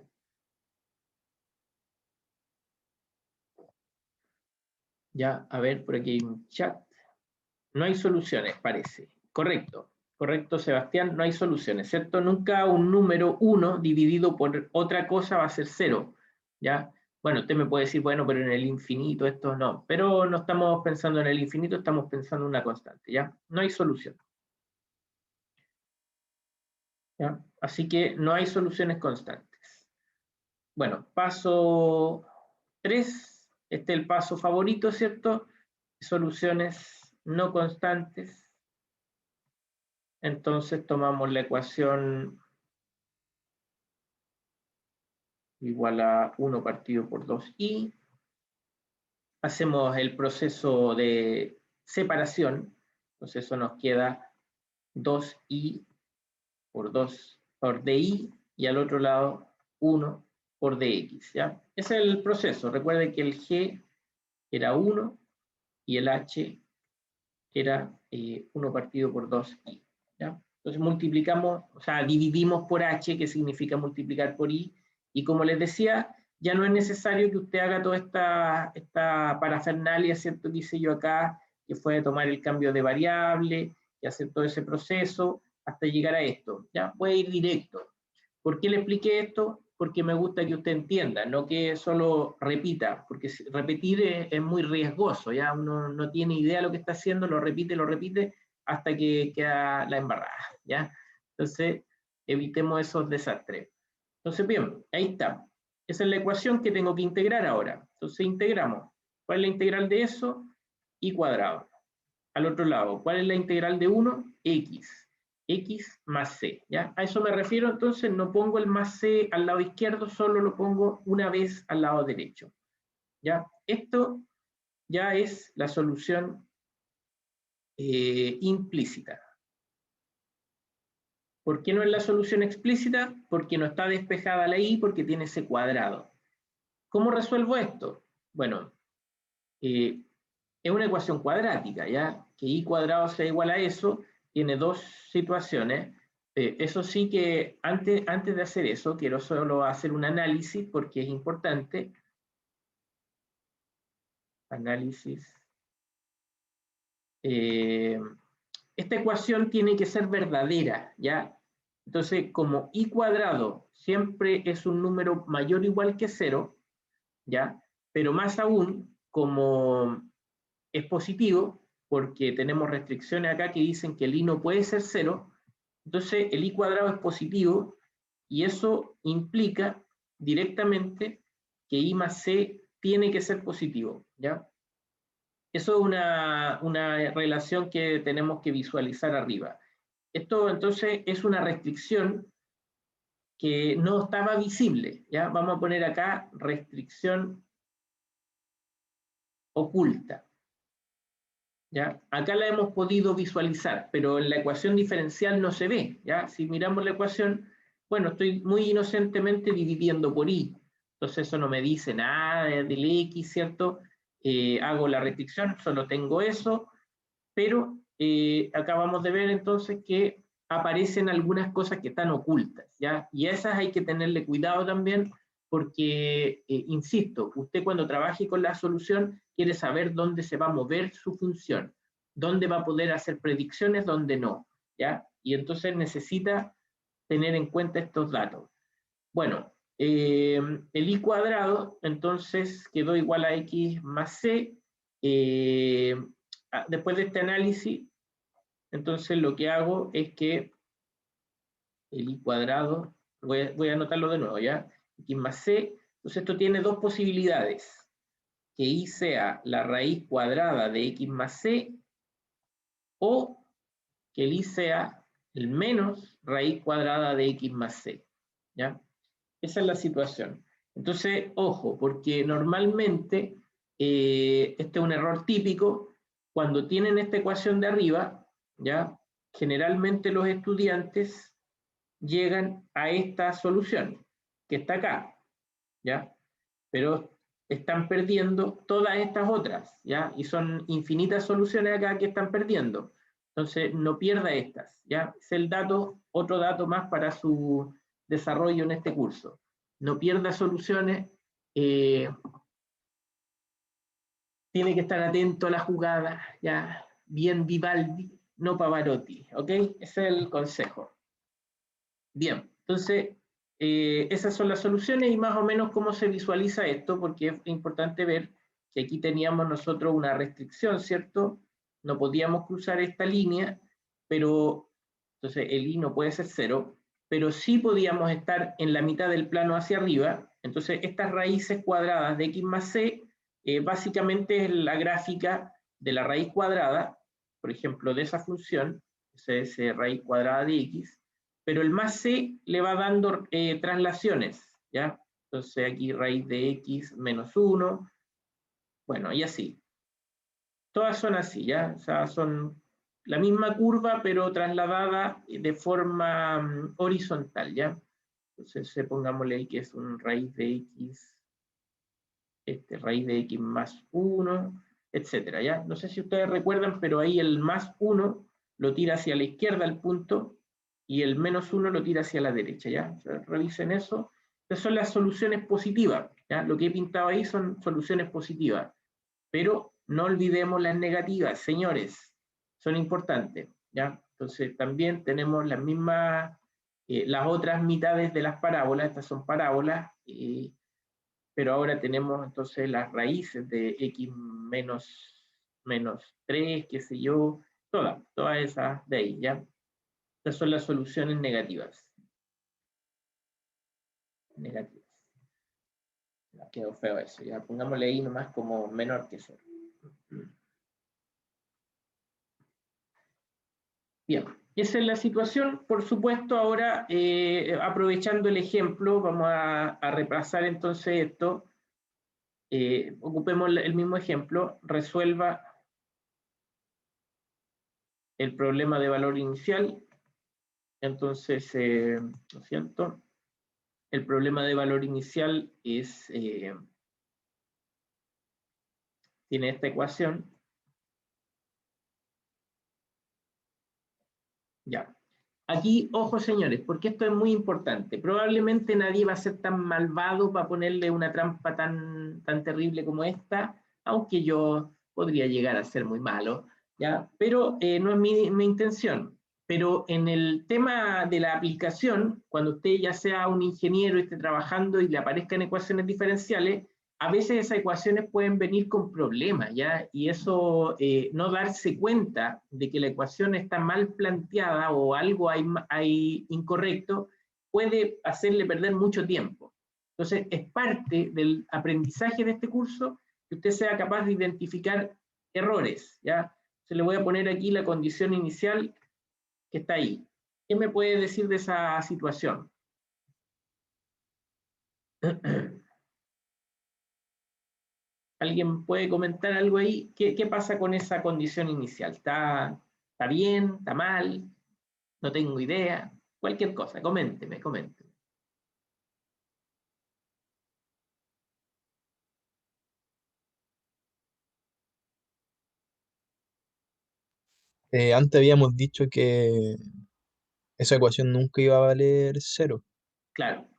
Ya, a ver, por aquí hay un chat. No hay soluciones, parece. Correcto. Correcto, Sebastián, no hay soluciones, ¿cierto? Nunca un número 1 dividido por otra cosa va a ser 0, ¿ya? Bueno, usted me puede decir, bueno, pero en el infinito esto no. Pero no estamos pensando en el infinito, estamos pensando en una constante, ¿ya? No hay solución, ¿ya? Así que no hay soluciones constantes. Bueno, paso 3, este es el paso favorito, ¿cierto? Soluciones no constantes. Entonces tomamos la ecuación igual a 1 partido por 2i. Hacemos el proceso de separación, entonces eso nos queda 2i por 2 por di, y al otro lado 1 por dx, ¿ya? Ese es el proceso. Recuerden que el g era 1 y el h era 1 partido por 2i, ¿ya? Entonces multiplicamos, o sea, dividimos por h, que significa multiplicar por i, y como les decía, ya no es necesario que usted haga toda esta parafernalia, ¿cierto? Que hice yo acá, que fue tomar el cambio de variable y hacer todo ese proceso hasta llegar a esto, ¿ya? Puede ir directo. ¿Por qué le expliqué esto? Porque me gusta que usted entienda, no que solo repita, porque repetir es muy riesgoso, ¿ya? Uno no tiene idea de lo que está haciendo, lo repite, hasta que queda la embarrada, ¿ya? Entonces, evitemos esos desastres. Entonces, bien, ahí está. Esa es la ecuación que tengo que integrar ahora. Entonces, integramos. ¿Cuál es la integral de eso? I cuadrado. Al otro lado, ¿cuál es la integral de 1? X. X más C, ¿ya? A eso me refiero, entonces no pongo el más C al lado izquierdo, solo lo pongo una vez al lado derecho, ¿ya? Esto ya es la solución implícita. ¿Por qué no es la solución explícita? Porque no está despejada la I, porque tiene ese cuadrado. ¿Cómo resuelvo esto? Bueno, es una ecuación cuadrática, ¿ya? Que I cuadrado sea igual a eso, tiene dos situaciones. Eso sí que antes de hacer eso, quiero solo hacer un análisis porque es importante. Análisis. Esta ecuación tiene que ser verdadera, ¿ya? Entonces, como I cuadrado siempre es un número mayor o igual que 0, ¿ya? Pero más aún, como es positivo, porque tenemos restricciones acá que dicen que el I no puede ser 0, entonces el I cuadrado es positivo, y eso implica directamente que I más C tiene que ser positivo, ¿ya? Eso es una relación que tenemos que visualizar arriba. Esto entonces es una restricción que no estaba visible, ¿ya? Vamos a poner acá restricción oculta, ¿ya? Acá la hemos podido visualizar, pero en la ecuación diferencial no se ve, ¿ya? Si miramos la ecuación, bueno, estoy muy inocentemente dividiendo por i, entonces eso no me dice nada del x, ¿cierto? Hago la restricción, solo tengo eso, pero acabamos de ver entonces que aparecen algunas cosas que están ocultas, ¿ya? Y a esas hay que tenerle cuidado también, porque, insisto, usted cuando trabaje con la solución quiere saber dónde se va a mover su función, dónde va a poder hacer predicciones, dónde no, ¿ya? Y entonces necesita tener en cuenta estos datos. Bueno, el i cuadrado entonces quedó igual a x más c. Después de este análisis, entonces lo que hago es que el i cuadrado, voy a anotarlo de nuevo, ¿ya? X más c, entonces esto tiene dos posibilidades, que i sea la raíz cuadrada de x más c, o que el i sea el menos raíz cuadrada de x más c, ¿ya? Esa es la situación. Entonces, ojo, porque normalmente, este es un error típico, cuando tienen esta ecuación de arriba, ¿ya? Generalmente los estudiantes llegan a esta solución, que está acá, ¿ya? Pero están perdiendo todas estas otras, ¿ya? Y son infinitas soluciones acá que están perdiendo. Entonces, no pierda estas, ¿ya? Es el dato, otro dato más para su desarrollo en este curso. No pierda soluciones, tiene que estar atento a la jugada, ¿ya? Bien Vivaldi, no Pavarotti, ¿ok? Ese es el consejo. Bien, entonces, esas son las soluciones y más o menos cómo se visualiza esto, porque es importante ver que aquí teníamos nosotros una restricción, ¿cierto? No podíamos cruzar esta línea, pero entonces el i no puede ser 0, pero sí podíamos estar en la mitad del plano hacia arriba. Entonces estas raíces cuadradas de x más c básicamente es la gráfica de la raíz cuadrada, por ejemplo, de esa función, es raíz cuadrada de x, pero el más c le va dando traslaciones, ¿ya? Entonces aquí raíz de x menos 1. Bueno, y así. Todas son así, ¿ya? O sea, son la misma curva, pero trasladada de forma horizontal, ¿ya? Entonces, pongámosle ahí que es un raíz de x, raíz de x más 1, etcétera, ¿ya? No sé si ustedes recuerdan, pero ahí el más 1 lo tira hacia la izquierda el punto y el menos 1 lo tira hacia la derecha, ¿ya? O sea, revisen eso. Estas son las soluciones positivas, ¿ya? Lo que he pintado ahí son soluciones positivas, pero no olvidemos las negativas, señores, son importantes, ¿ya? Entonces también tenemos las mismas, las otras mitades de las parábolas, estas son parábolas, pero ahora tenemos entonces las raíces de x menos 3, qué sé yo, todas esas de ahí, ¿ya? Estas son las soluciones negativas. Negativas. Quedó feo eso, ya pongámosle ahí nomás como menor que 0. Bien, esa es la situación. Por supuesto, ahora, aprovechando el ejemplo, vamos a repasar entonces esto. Ocupemos el mismo ejemplo. Resuelva el problema de valor inicial. Entonces, ¿no es cierto? El problema de valor inicial es, tiene esta ecuación. Ya. Aquí, ojo señores, porque esto es muy importante. Probablemente nadie va a ser tan malvado para ponerle una trampa tan terrible como esta, aunque yo podría llegar a ser muy malo, ¿ya? Pero no es mi intención. Pero en el tema de la aplicación, cuando usted ya sea un ingeniero y esté trabajando y le aparezcan ecuaciones diferenciales, a veces esas ecuaciones pueden venir con problemas, ¿ya? Y eso, no darse cuenta de que la ecuación está mal planteada o algo hay incorrecto, puede hacerle perder mucho tiempo. Entonces, es parte del aprendizaje de este curso que usted sea capaz de identificar errores, ¿ya? Se le voy a poner aquí la condición inicial que está ahí. ¿Qué me puede decir de esa situación? ¿Alguien puede comentar algo ahí? ¿Qué pasa con esa condición inicial? ¿Está bien? ¿Está mal? No tengo idea. Cualquier cosa, coménteme. Antes habíamos dicho que esa ecuación nunca iba a valer cero. Claro,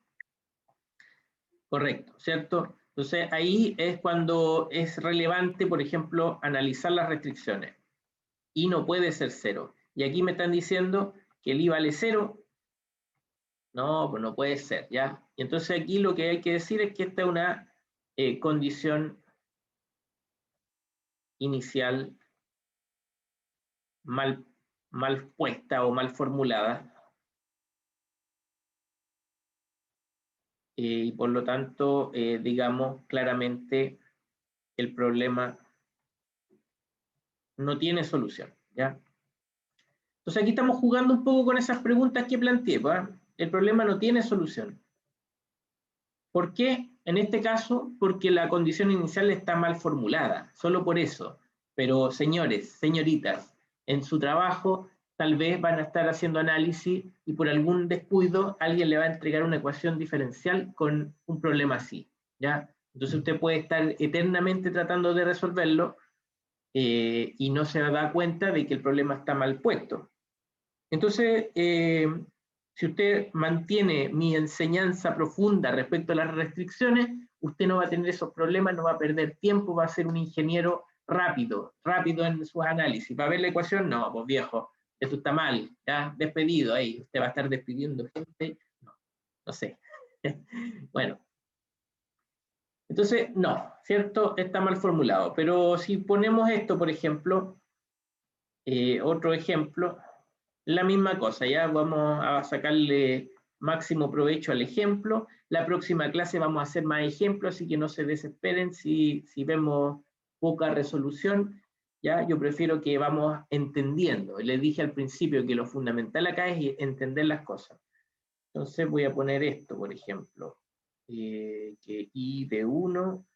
correcto, ¿cierto? Entonces ahí es cuando es relevante, por ejemplo, analizar las restricciones. Y no puede ser cero. Y aquí me están diciendo que el I vale cero. No, pues no puede ser, ¿ya? Y entonces aquí lo que hay que decir es que esta es una condición inicial mal puesta o mal formulada. Y por lo tanto, digamos claramente, el problema no tiene solución, ¿ya? Entonces aquí estamos jugando un poco con esas preguntas que planteé, ¿va? El problema no tiene solución. ¿Por qué? En este caso, porque la condición inicial está mal formulada, solo por eso. Pero señores, señoritas, en su trabajo tal vez van a estar haciendo análisis y por algún descuido alguien le va a entregar una ecuación diferencial con un problema así, ¿ya? Entonces usted puede estar eternamente tratando de resolverlo, y no se da cuenta de que el problema está mal puesto. Entonces, si usted mantiene mi enseñanza profunda respecto a las restricciones, usted no va a tener esos problemas, no va a perder tiempo, va a ser un ingeniero rápido en sus análisis. ¿Va a ver la ecuación? No, pues viejo, esto está mal, ya, despedido ahí. Usted va a estar despidiendo gente, no sé. Bueno, entonces, no, ¿cierto? Está mal formulado. Pero si ponemos esto, por ejemplo, otro ejemplo, la misma cosa, ya vamos a sacarle máximo provecho al ejemplo. La próxima clase vamos a hacer más ejemplos, así que no se desesperen si vemos poca resolución. Ya, yo prefiero que vamos entendiendo. Les dije al principio que lo fundamental acá es entender las cosas. Entonces voy a poner esto, por ejemplo. que I de 1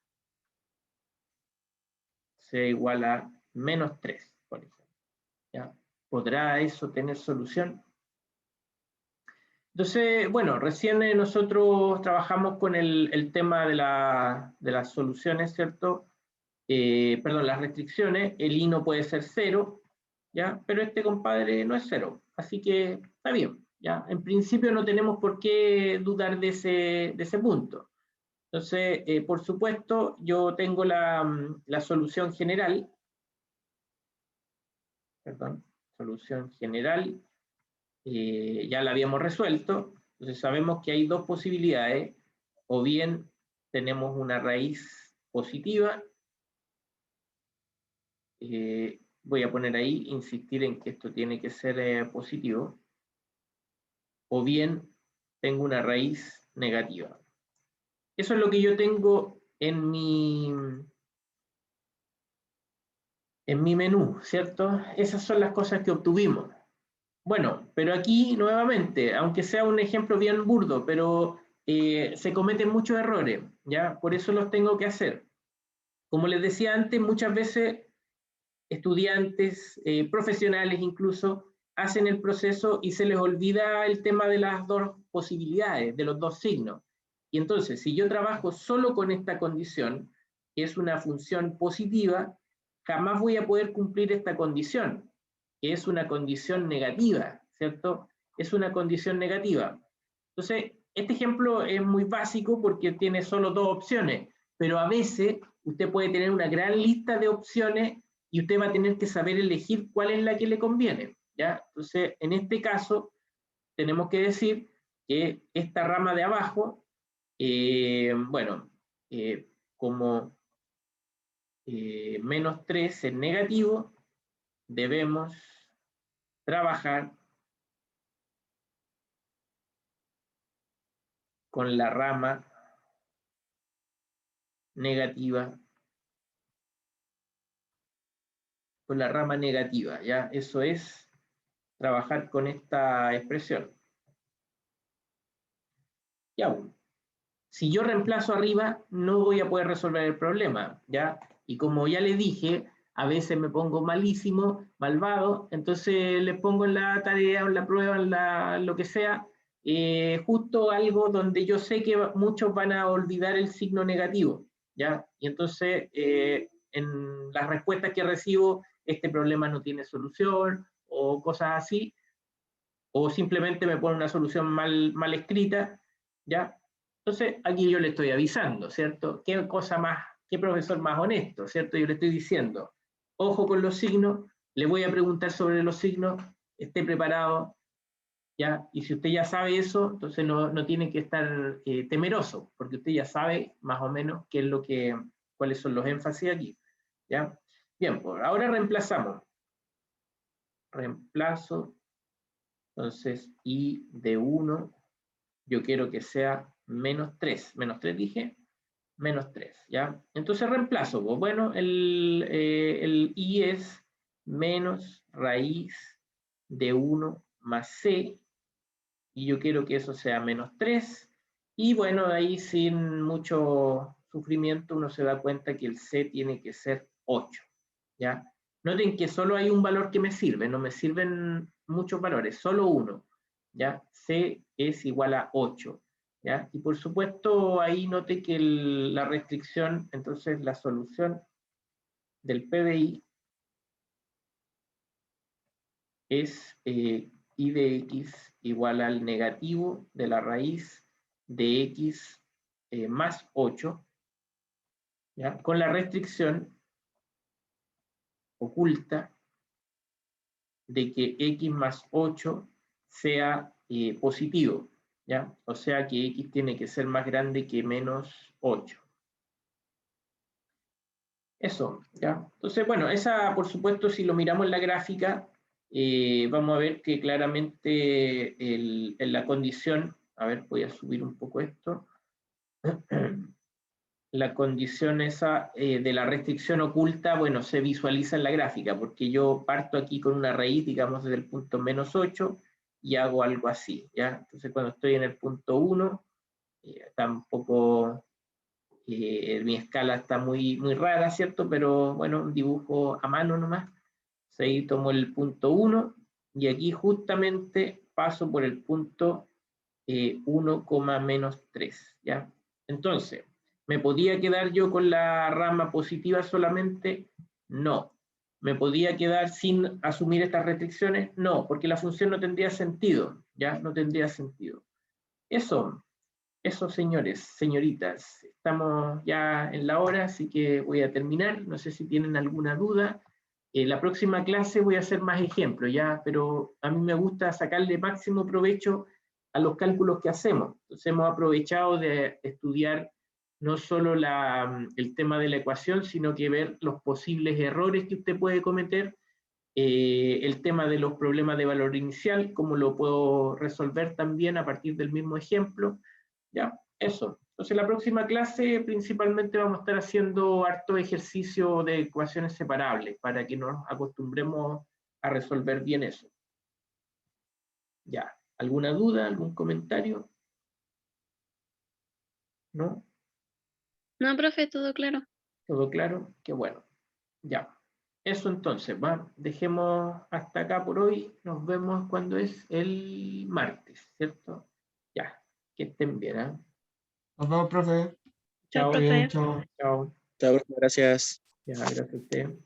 sea igual a menos 3, por ejemplo. ¿Ya? ¿Podrá eso tener solución? Entonces, bueno, recién nosotros trabajamos con el tema de las soluciones, ¿cierto? Perdón, las restricciones. El I no puede ser 0, ¿ya? Pero este compadre no es 0, así que está bien, ¿ya? En principio no tenemos por qué dudar de ese punto. Entonces, por supuesto, yo tengo la solución general, perdón, solución general, ya la habíamos resuelto. Entonces sabemos que hay dos posibilidades: o bien tenemos una raíz positiva, voy a poner ahí, insistir en que esto tiene que ser positivo, o bien tengo una raíz negativa. Eso es lo que yo tengo en mi menú, ¿cierto? Esas son las cosas que obtuvimos. Bueno, pero aquí nuevamente, aunque sea un ejemplo bien burdo, pero se cometen muchos errores, ¿ya? Por eso los tengo que hacer. Como les decía antes, muchas veces estudiantes, profesionales incluso, hacen el proceso y se les olvida el tema de las dos posibilidades, de los dos signos. Y entonces, si yo trabajo solo con esta condición, que es una función positiva, jamás voy a poder cumplir esta condición, que es una condición negativa, ¿cierto? Es una condición negativa. Entonces, este ejemplo es muy básico porque tiene solo dos opciones, pero a veces usted puede tener una gran lista de opciones y usted va a tener que saber elegir cuál es la que le conviene, ¿ya? Entonces, en este caso, tenemos que decir que esta rama de abajo, bueno, como menos 3 es negativo, debemos trabajar con la rama negativa, ¿ya? Eso es trabajar con esta expresión. Y aún, si yo reemplazo arriba, no voy a poder resolver el problema, ¿ya? Y como ya le dije, a veces me pongo malísimo, malvado, entonces le pongo en la tarea, en la prueba, en lo que sea, justo algo donde yo sé que muchos van a olvidar el signo negativo, ¿ya? Y entonces, en las respuestas que recibo, este problema no tiene solución, o cosas así, o simplemente me pone una solución mal escrita, ¿ya? Entonces, aquí yo le estoy avisando, ¿cierto? ¿Qué cosa más, qué profesor más honesto, ¿cierto? Yo le estoy diciendo, ojo con los signos, le voy a preguntar sobre los signos, esté preparado, ¿ya? Y si usted ya sabe eso, entonces no tiene que estar temeroso, porque usted ya sabe más o menos qué es cuáles son los énfasis aquí, ¿ya? Bien, pues ahora reemplazamos. Reemplazo, entonces, I de 1, yo quiero que sea menos 3. Menos 3 dije, menos 3, ¿ya? Entonces reemplazo, pues bueno, el I es menos raíz de 1 más C, y yo quiero que eso sea menos 3, y bueno, ahí sin mucho sufrimiento uno se da cuenta que el C tiene que ser 8, ¿ya? Noten que solo hay un valor que me sirve, no me sirven muchos valores, solo uno, ¿ya? C es igual a 8, ¿ya? Y por supuesto ahí note que la restricción, entonces la solución del PDI es I de X igual al negativo de la raíz de X más 8, ¿ya? Con la restricción oculta de que X más 8 sea positivo, ¿ya? O sea que X tiene que ser más grande que menos 8. Eso, ¿ya? Entonces, bueno, esa, por supuesto, si lo miramos en la gráfica, vamos a ver que claramente en la condición, a ver, voy a subir un poco esto, la condición esa de la restricción oculta, bueno, se visualiza en la gráfica, porque yo parto aquí con una raíz, digamos, desde el punto menos 8, y hago algo así, ¿ya? Entonces, cuando estoy en el punto 1, Está un poco, mi escala está muy rara, ¿cierto? Pero bueno, un dibujo a mano nomás. Ahí tomo el punto 1 y aquí justamente paso por el punto 1, menos 3, ¿ya? Entonces, ¿me podía quedar yo con la rama positiva solamente? No. ¿Me podía quedar sin asumir estas restricciones? No, porque la función no tendría sentido, ¿ya? No tendría sentido. Eso, señores, señoritas, estamos ya en la hora, así que voy a terminar. No sé si tienen alguna duda. La próxima clase voy a hacer más ejemplos, ¿ya? Pero a mí me gusta sacarle máximo provecho a los cálculos que hacemos. Entonces hemos aprovechado de estudiar no solo el tema de la ecuación, sino que ver los posibles errores que usted puede cometer, el tema de los problemas de valor inicial, cómo lo puedo resolver también a partir del mismo ejemplo. Ya, eso. Entonces, la próxima clase principalmente vamos a estar haciendo harto ejercicio de ecuaciones separables para que nos acostumbremos a resolver bien eso. Ya, ¿alguna duda, algún comentario? ¿No? No, profe, todo claro. ¿Todo claro? Qué bueno. Ya. Eso entonces, va. Dejemos hasta acá por hoy. Nos vemos cuando es el martes, ¿cierto? Ya. Que estén bien, ¿eh? Nos vemos, profe. Chao. Chao, Bien, profe. chao. Chao. Chao, profe, gracias. Ya, gracias a usted.